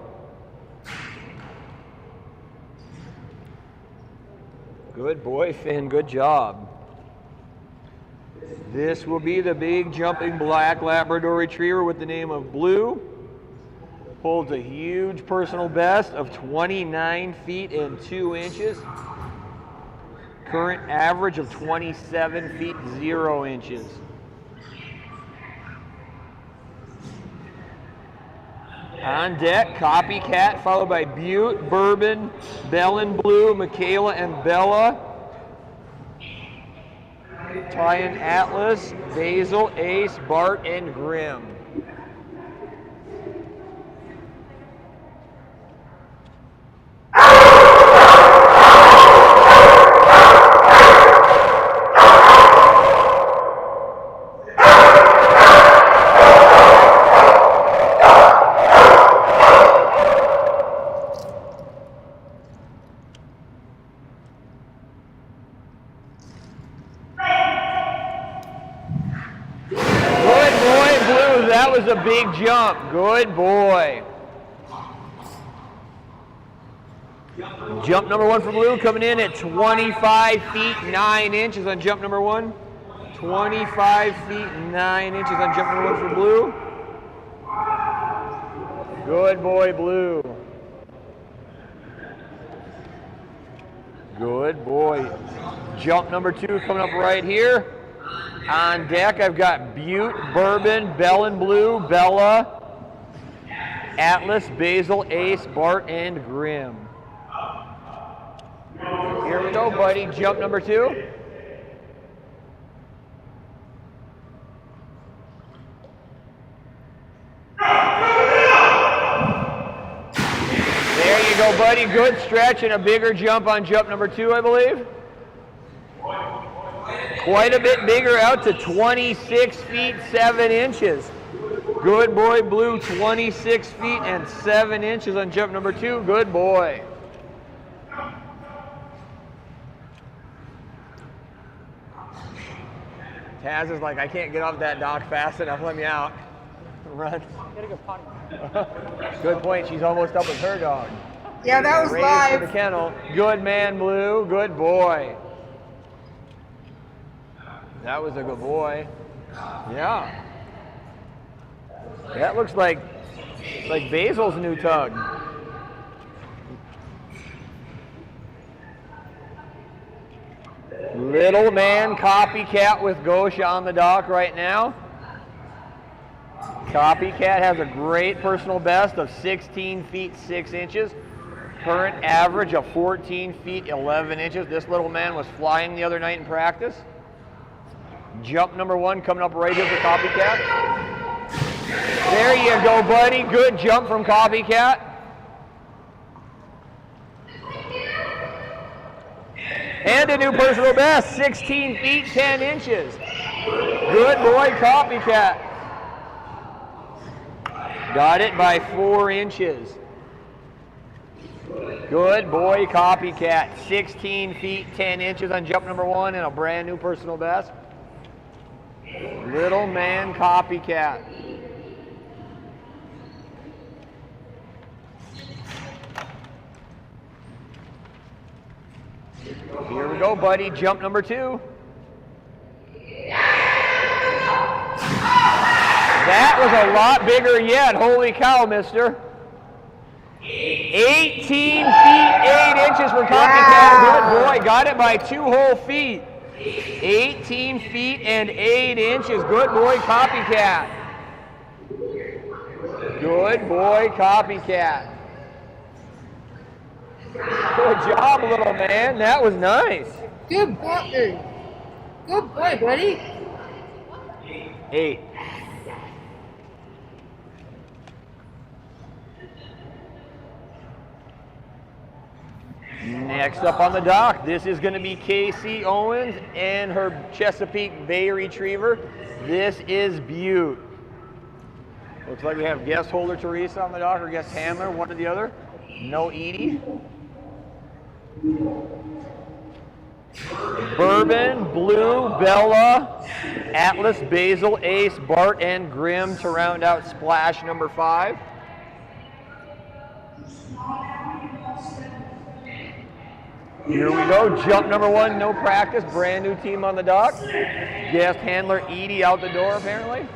Good boy, Finn. Good job. This will be the big jumping black Labrador Retriever with the name of Blue. Holds a huge personal best of 29 feet and 2 inches. Current average of 27 feet 0 inches. On deck, Copycat, followed by Butte, Bourbon, Bell and Blue, Michaela and Bella. Ty and Atlas, Basil, Ace, Bart, and Grimm. big jump. Good boy. Jump number 1 for blue coming in at 25 feet 9 inches on jump number 1. 25 feet 9 inches on jump number 1 for blue. Good boy, blue. Good boy. Jump number 2 coming up right here. On deck, I've got Butte, Bourbon, Bell and Blue, Bella, Atlas, Basil, Ace, Bart, and Grim. Here we go, buddy. Jump number 2. There you go, buddy. Good stretch and a bigger jump on jump number 2, I believe. Quite a bit bigger, out to 26 feet 7 inches. Good boy, blue. 26 feet and 7 inches on jump number 2. Good boy. Taz is like, I can't get off that dock fast enough. Let me out. Run. Gotta go potty. Good point. She's almost up with her dog. Yeah, that was Raise live. to the kennel. Good man, blue. Good boy. That was a good boy. Yeah. That looks like Basil's new tug. Little man Copycat with Gosha on the dock right now. Copycat has a great personal best of 16 feet 6 inches. Current average of 14 feet 11 inches. This little man was flying the other night in practice. Jump number 1 coming up right here for Copycat. There you go, buddy. Good jump from Copycat. And a new personal best, 16 feet 10 inches. Good boy, Copycat. Got it by 4 inches. Good boy, Copycat. 16 feet 10 inches on jump number 1 and a brand new personal best. Little man Copycat. Here we go, buddy. Jump number 2. That was a lot bigger yet. Holy cow, mister. 18 feet 8 inches for Copycat. Good boy. Got it by 2 whole feet. 18 feet and 8 inches. Good boy, Copycat. Good boy, Copycat. Good job, little man. That was nice. Good boy. Good boy, buddy. 8. Next up on the dock, this is going to be Casey Owens and her Chesapeake Bay Retriever. This is Butte. Looks like we have guest holder Teresa on the dock, or guest handler, one or the other. No Edie. Bourbon, Blue, Bella, Atlas, Basil, Ace, Bart, and Grim to round out splash number 5. Here we go, jump number 1, no practice, brand new team on the dock. Guest handler Edie out the door apparently.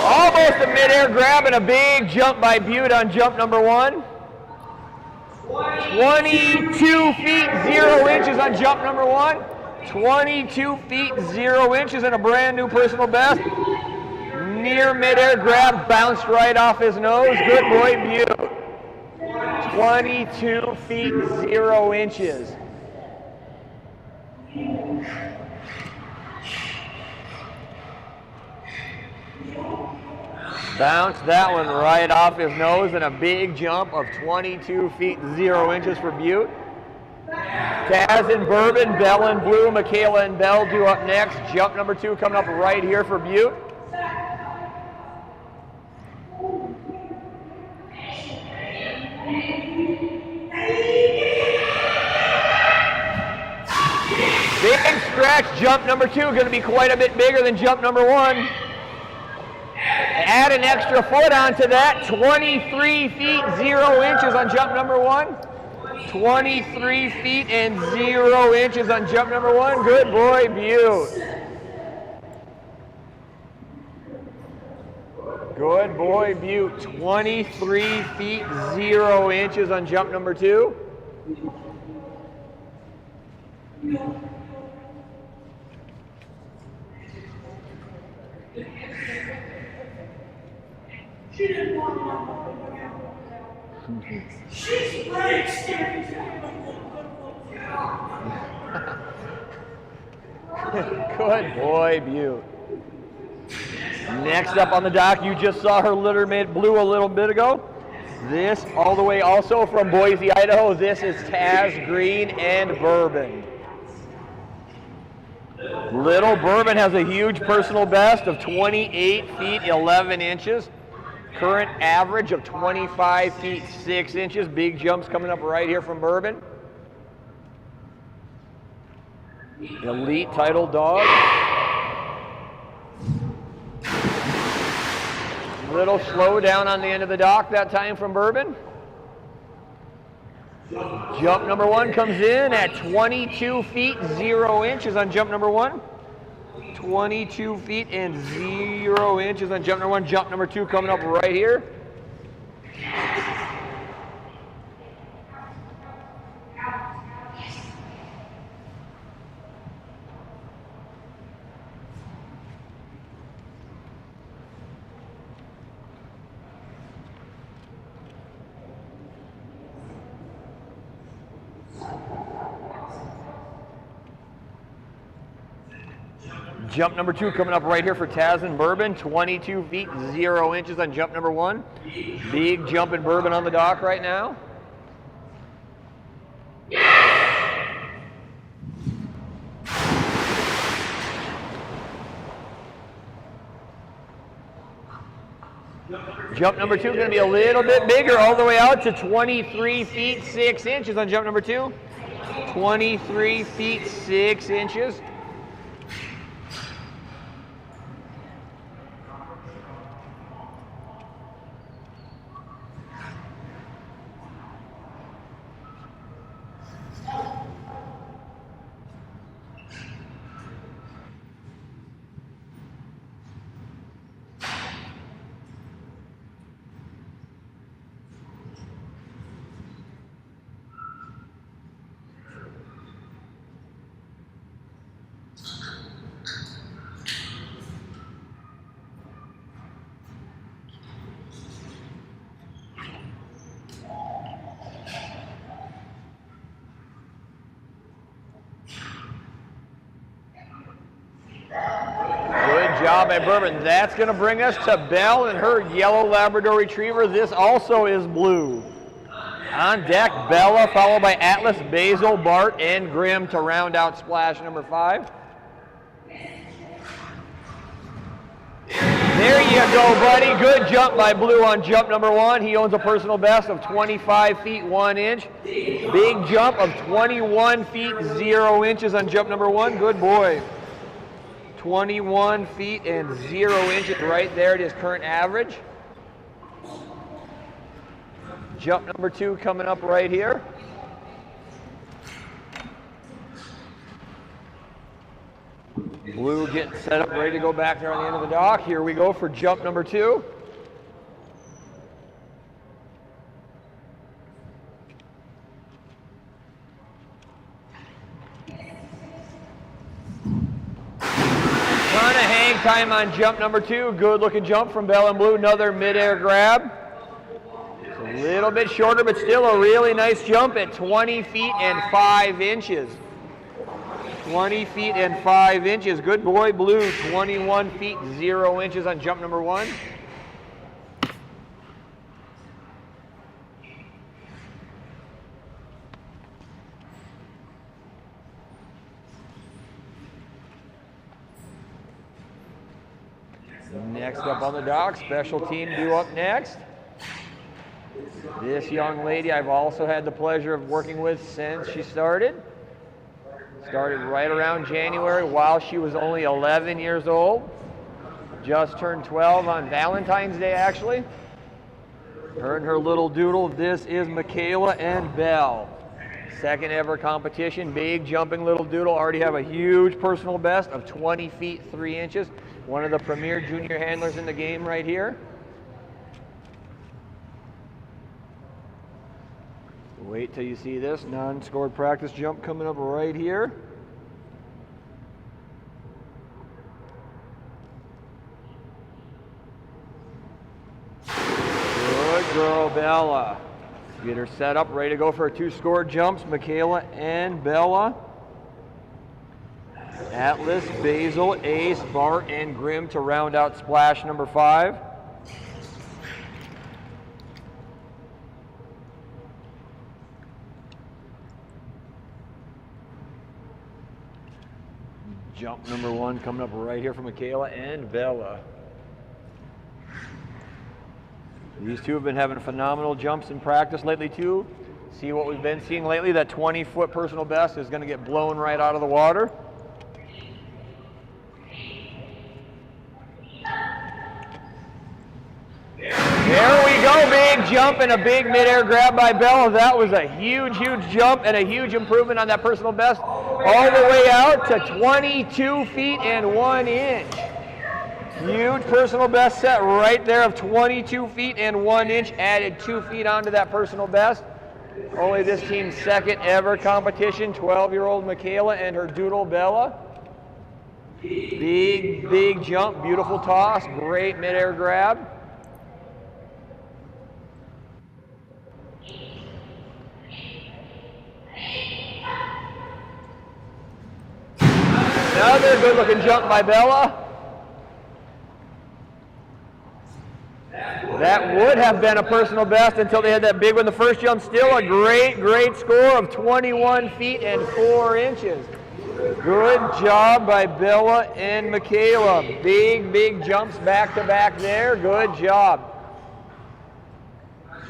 Almost a midair grab and a big jump by Butte on jump number 1. 22 feet 0 inches on jump number 1. 22 feet 0 inches and a brand new personal best. Near midair grab, bounced right off his nose. Good boy, Butte. 22 feet 0 inches. Bounced that one right off his nose and a big jump of 22 feet 0 inches for Butte. Taz and Bourbon, Bell and Blue, Michaela and Bell do up next. Jump number 2 coming up right here for Butte. Big stretch, jump number 2, going to be quite a bit bigger than jump number 1. Add an extra foot onto that, 23 feet 0 inches on jump number 1. 23 feet and 0 inches on jump number 1. Good boy, Butte. Good boy, Butte. 23 feet 0 inches on jump number 2. Good boy, Butte. Next up on the dock, you just saw her litter made blue a little bit ago. This all the way also from Boise, Idaho. This is Taz Green and Bourbon. Little Bourbon has a huge personal best of 28 feet 11 inches. Current average of 25 feet 6 inches. Big jumps coming up right here from Bourbon. Elite title dog. Little slow down on the end of the dock that time from Bourbon. Jump number 1 comes in at 22 feet 0 inches on jump number 1. 22 feet and 0 inches on jump number 1. Jump number 2 coming up right here. Jump number 2 coming up right here for Taz and Bourbon. 22 feet 0 inches on jump number 1. Big jump in Bourbon on the dock right now. Jump number 2 going to be a little bit bigger, all the way out to 23 feet 6 inches on jump number 2. 23 feet 6 inches. Job by Bourbon. That's going to bring us to Belle and her yellow Labrador Retriever. This also is blue. On deck, Bella, followed by Atlas, Basil, Bart, and Grimm to round out splash number 5. There you go, buddy. Good jump by Blue on jump number 1. He owns a personal best of 25 feet 1 inch. Big jump of 21 feet 0 inches on jump number 1. Good boy. 21 feet and 0 inches right there at his current average. Jump number 2 coming up right here. Blue getting set up, ready to go back there on the end of the dock. Here we go for jump number 2. Time on jump number 2. Good looking jump from Belle and Blue. Another midair grab. It's a little bit shorter, but still a really nice jump at 20 feet and 5 inches. 20 feet and 5 inches. Good boy, Blue. 21 feet 0 inches on jump number 1. Next up on the dock, special team due up next. This young lady I've also had the pleasure of working with since she started. Started right around January while she was only 11 years old. Just turned 12 on Valentine's Day, actually. Her and her little doodle. This is Michaela and Belle. Second ever competition. Big jumping little doodle. Already have a huge personal best of 20 feet 3 inches. One of the premier junior handlers in the game right here. Wait till you see this non-scored practice jump coming up right here. Good girl, Bella. Get her set up, ready to go for her 2 scored jumps. Michaela and Bella. Atlas, Basil, Ace, Bart, and Grimm to round out splash number 5. Jump number 1 coming up right here for Michaela and Bella. These two have been having phenomenal jumps in practice lately too. See what we've been seeing lately, that 20-foot personal best is going to get blown right out of the water. There we go, big jump and a big midair grab by Bella. That was a huge, huge jump and a huge improvement on that personal best. All the way out to 22 feet and 1 inch. Huge personal best set right there of 22 feet and 1 inch. Added 2 feet onto that personal best. Only this team's second ever competition. 12-year-old Michaela and her doodle Bella. Big, big jump, beautiful toss, great midair grab. Another good looking jump by Bella. That would have been a personal best until they had that big one. The first jump, still a great, great score of 21 feet and 4 inches. Good job by Bella and Michaela. Big, big jumps back to back there. Good job.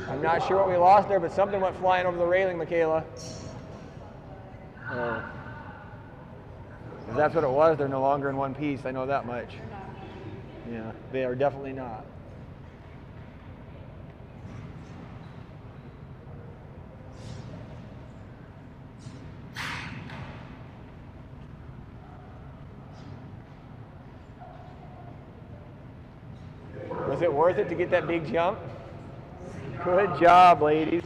I'm not sure what we lost there, but something went flying over the railing, Michaela. If that's what it was, they're no longer in one piece. I know that much. Yeah, they are definitely not. Was it worth it to get that big jump? Good job, ladies.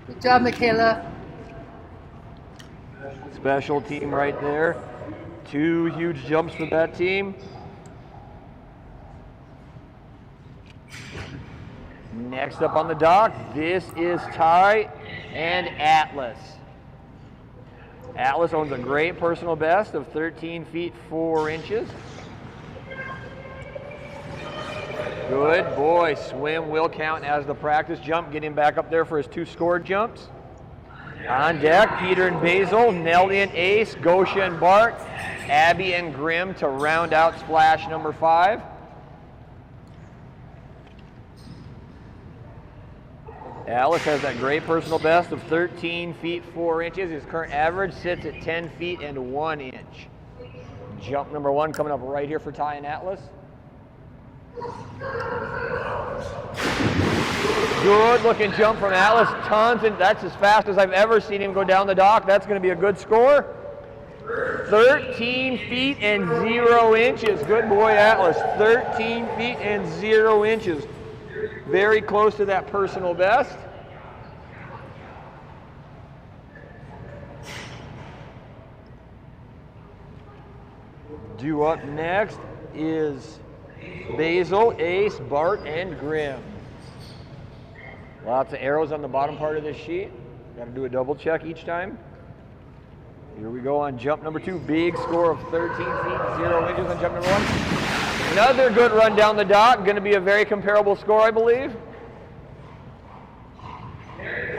Good job, Michaela. Special team right there. 2 huge jumps for that team. Next up on the dock, this is Ty and Atlas. Atlas owns a great personal best of 13 feet 4 inches. Good boy. Swim will count as the practice jump. Get him back up there for his 2 scored jumps. On deck, Peter and Basil, Nelly and Ace, Gosha and Bart, Abby and Grimm to round out splash number 5. Atlas has that great personal best of 13 feet 4 inches. His current average sits at 10 feet and 1 inch. Jump number 1 coming up right here for Ty and Atlas. Good looking jump from Atlas. Tons, and that's as fast as I've ever seen him go down the dock. That's going to be a good score. 13 feet and 0 inches. Good boy, Atlas. 13 feet and 0 inches. Very close to that personal best. Due up next is Basil, Ace, Bart, and Grimm. Lots of arrows on the bottom part of this sheet. Got to do a double check each time. Here we go on jump number 2. Big score of 13 feet 0 inches on jump number 1. Another good run down the dock. Going to be a very comparable score, I believe.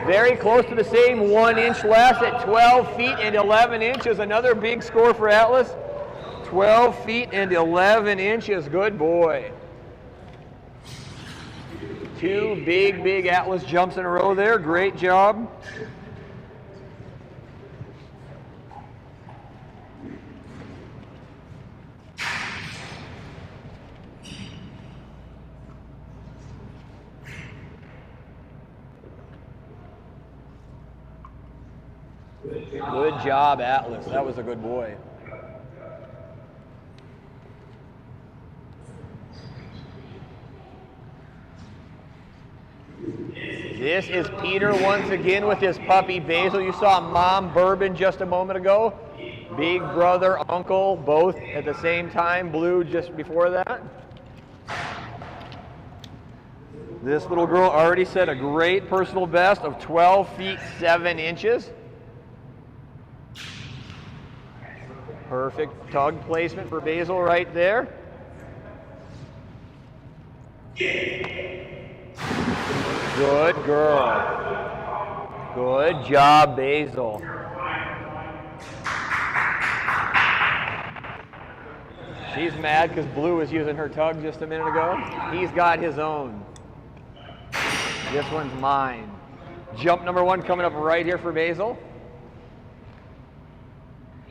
Very close to the same, 1 inch less at 12 feet and 11 inches. Another big score for Atlas. 12 feet and 11 inches. Good boy. 2 big, big Atlas jumps in a row there. Great job. Good job, Atlas. That was a good boy. This is Peter once again with his puppy Basil. You saw Mom Bourbon just a moment ago. Big brother, uncle, both at the same time. Blue just before that. This little girl already set a great personal best of 12 feet 7 inches. Perfect tug placement for Basil right there. Good girl. Good job, Basil. She's mad because Blue was using her tug just a minute ago. He's got his own. This one's mine. Jump number 1 coming up right here for Basil.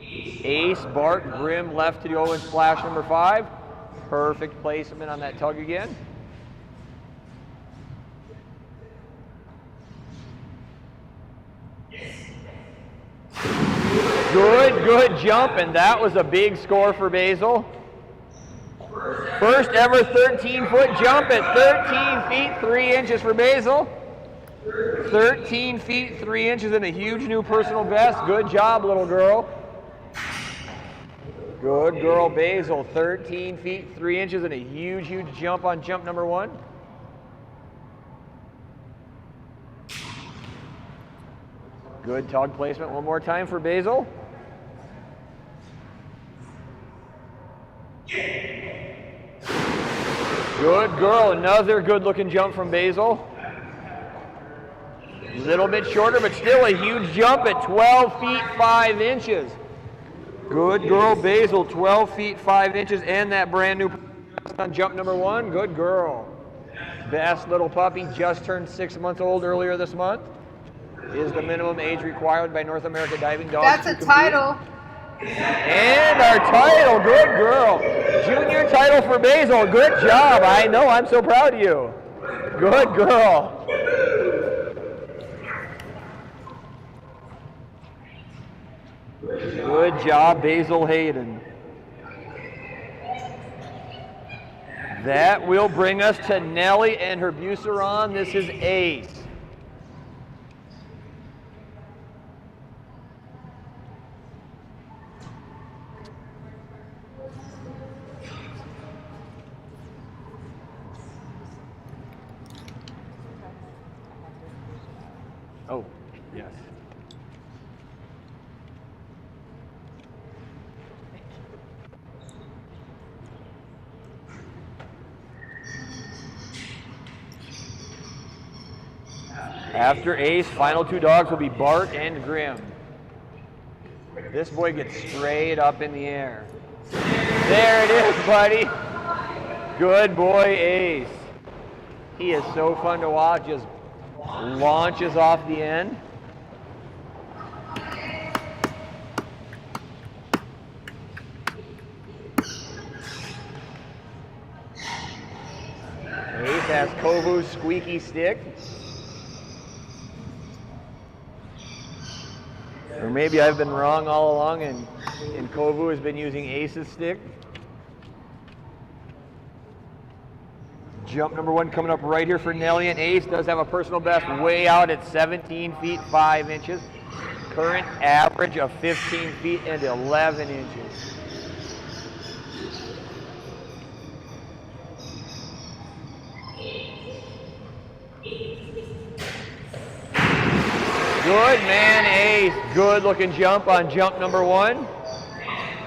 Ace, Bart, Grim left to go in splash number 5. Perfect placement on that tug again. Good jump, and that was a big score for Basil. First ever 13-foot jump at 13 feet 3 inches for Basil. 13 feet 3 inches and a huge new personal best. Good job, little girl. Good girl, Basil. 13 feet 3 inches and a huge jump on jump number 1. Good tug placement one more time for Basil. Good girl, another good looking jump from Basil. Little bit shorter, but still a huge jump at 12 feet 5 inches. Good girl, Basil, 12 feet 5 inches and that brand new on jump number 1. Good girl. Best little puppy, just turned 6 months old earlier this month. Is the minimum age required by North America Diving Dogs. That's a title. And our title, good girl. Junior title for Basil, good job. I know, I'm so proud of you. Good girl. Good job, Basil Hayden. That will bring us to Nellie and her Buceron. This is Ace. Oh, yes. After Ace, final 2 dogs will be Bart and Grim. This boy gets straight up in the air. There it is, buddy. Good boy, Ace. He is so fun to watch, just launches off the end. Ace has Kovu's squeaky stick. Or maybe I've been wrong all along and Kovu has been using Ace's stick. Jump number 1 coming up right here for Nellie, and Ace does have a personal best way out at 17 feet 5 inches. Current average of 15 feet and 11 inches. Good man, Ace. Good looking jump on jump number 1.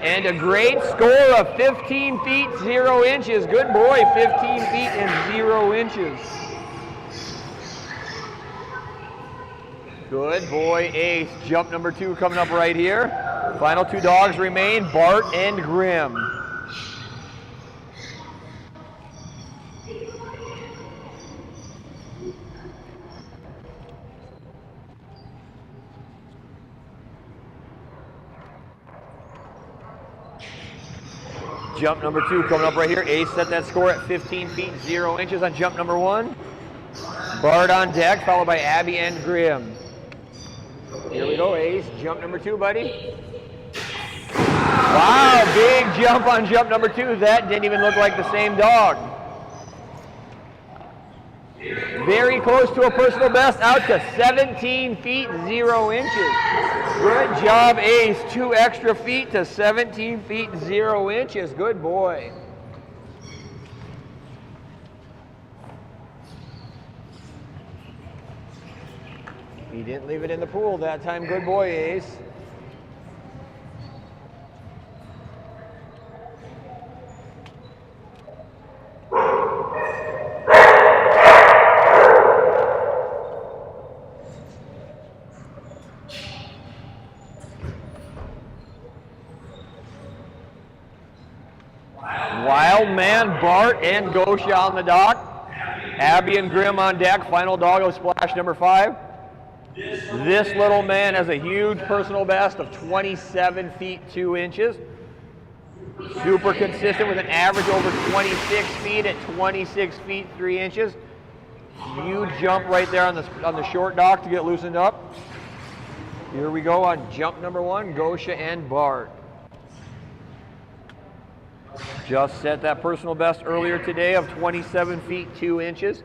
And a great score of 15 feet 0 inches. Good boy, 15 feet and 0 inches. Good boy, Ace. Jump number 2 coming up right here. Final 2 dogs remain, Bart and Grim. Jump number 2 coming up right here. Ace set that score at 15 feet 0 inches on jump number 1. Bart on deck, followed by Abby and Grim. Here we go, Ace. Jump number 2, buddy. Wow, big jump on jump number 2. That didn't even look like the same dog. Very close to a personal best, out to 17 feet 0 inches. Good job, Ace. 2 extra feet to 17 feet 0 inches. Good boy. He didn't leave it in the pool that time. Good boy, Ace. Wild Man, Bart, and Gosha on the dock. Abby and Grim on deck. Final doggo splash number 5. This little man has a huge personal best of 27 feet 2 inches. Super consistent with an average over 26 feet at 26 feet 3 inches. Huge jump right there on the short dock to get loosened up. Here we go on jump number 1, Gosha and Bart. Just set that personal best earlier today of 27 feet 2 inches.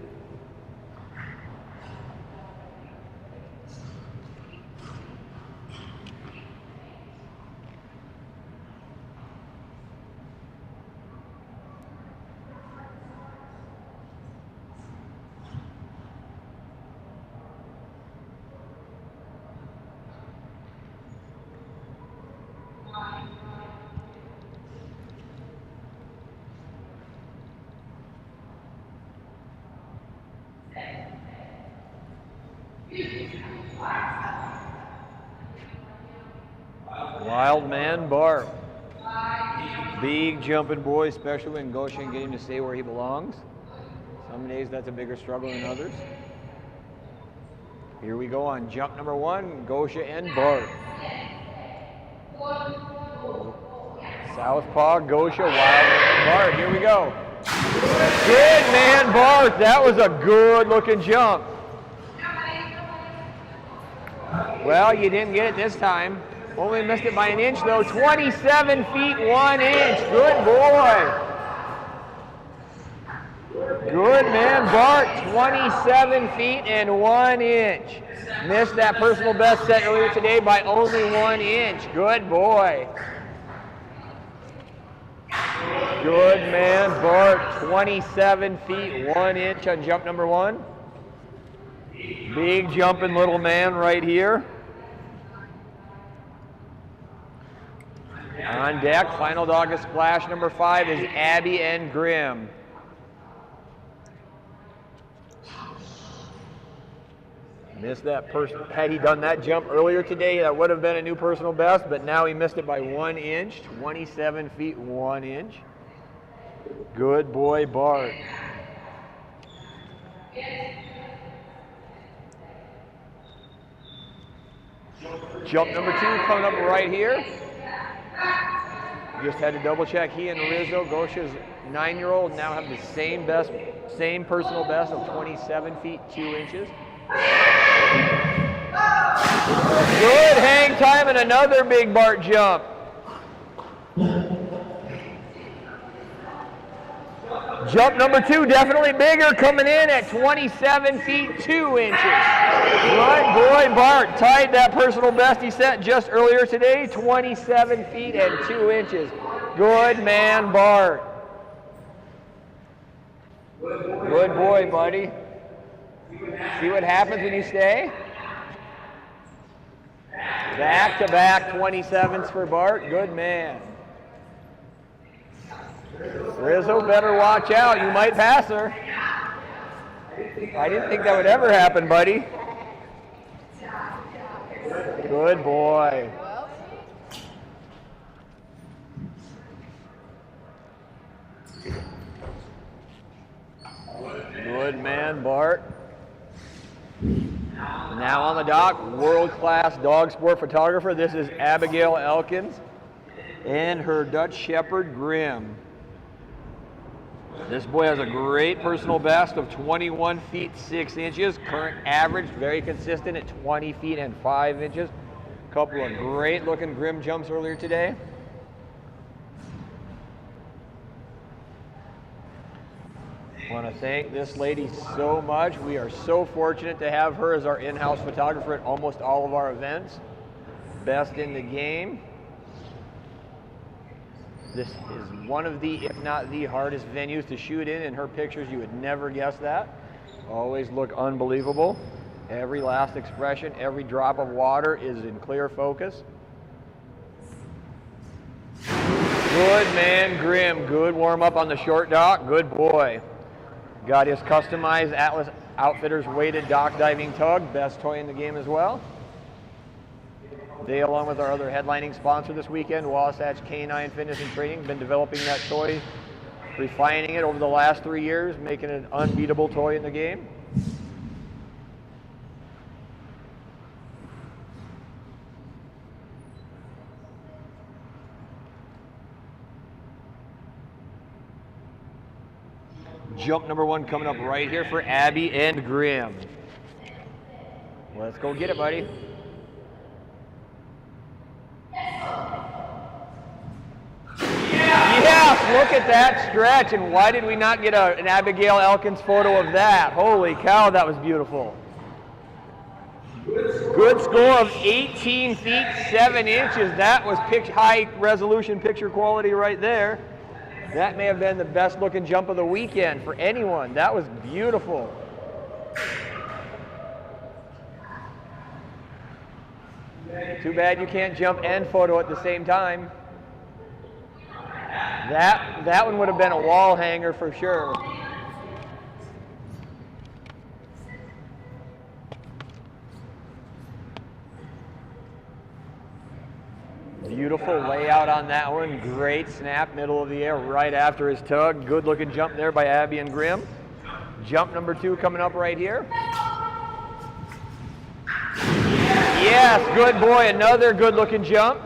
Wild Man, Bart. Big jumping boy, especially when Gosha can get him to stay where he belongs. Some days that's a bigger struggle than others. Here we go on jump number 1, Gosha and Bart. Southpaw, Gosha, Wild Man, Bart. Here we go. Good man, Bart. That was a good looking jump. Well, you didn't get it this time. Only missed it by an inch though. 27 feet 1 inch. Good boy. Good man, Bart. 27 feet and 1 inch. Missed that personal best set earlier today by only 1 inch. Good boy. Good man, Bart. 27 feet 1 inch on jump number 1. Big jumping little man right here. On deck, final doggo splash number 5 is Abby and Grim. Missed that person. Had he done that jump earlier today, that would have been a new personal best, but now he missed it by 1 inch, 27 feet 1 inch. Good boy, Bart. Jump number 2 coming up right here. Just had to double check. He and Rizzo, Gosha's 9-year-old, now have the same personal best of 27 feet 2 inches. Good hang time and another big Bart jump. Jump number 2, definitely bigger, coming in at 27 feet 2 inches. Good boy, Bart. Tied that personal best he set just earlier today, 27 feet and 2 inches. Good man, Bart. Good boy, buddy. See what happens when you stay? Back-to-back 27s for Bart. Good man. Rizzo, better watch out. You might pass her. I didn't think that would ever happen, buddy. Good boy. Good man, Bart. Now on the dock, world-class dog sport photographer. This is Abigail Elkins and her Dutch Shepherd, Grim. This boy has a great personal best of 21 feet 6 inches. Current average, very consistent at 20 feet and 5 inches. Couple of great looking Grim jumps earlier today. I want to thank this lady so much. We are so fortunate to have her as our in-house photographer at almost all of our events. Best in the game. This is one of the, if not the hardest venues to shoot in her pictures, you would never guess that. Always look unbelievable. Every last expression, every drop of water is in clear focus. Good man, Grim. Good warm up on the short dock. Good boy. Got his customized Atlas Outfitters weighted dock diving tug. Best toy in the game as well. They, along with our other headlining sponsor this weekend, Wasatch Canine Fitness and Training, been developing that toy, refining it over the last 3 years, making it an unbeatable toy in the game. Jump number 1 coming up right here for Abby and Grim. Let's go get it, buddy. Yes, look at that stretch, and why did we not get an Abigail Elkins photo of that? Holy cow, that was beautiful. Good score of 18 feet 7 inches. That was high resolution picture quality right there. That may have been the best looking jump of the weekend for anyone. That was beautiful. Too bad you can't jump and photo at the same time. That one would have been a wall hanger for sure. Beautiful layout on that one. Great snap, middle of the air right after his tug. Good looking jump there by Abby and Grim. Jump number 2 coming up right here. Yes, good boy. Another good looking jump.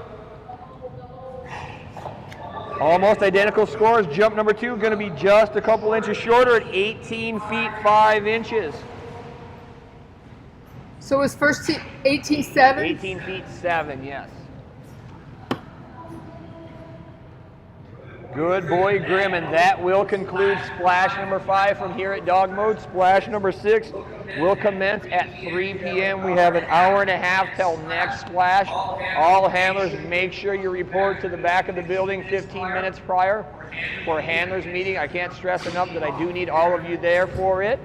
Almost identical scores. Jump number 2 going to be just a couple inches shorter at 18 feet 5 inches. So it was first 18.7? 18 feet 7, yes. Good boy, Grim, and that will conclude splash number 5 from here at Dogmode. Splash number 6 will commence at 3 p.m. We have an hour and a half till next splash. All handlers, make sure you report to the back of the building 15 minutes prior for handlers meeting. I can't stress enough that I do need all of you there for it.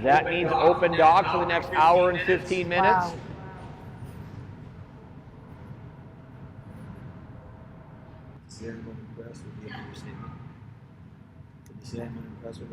That means open dock for the next hour and 15 minutes. Wow. Say I'm impressed with the understatement. Did you say I'm impressed with that?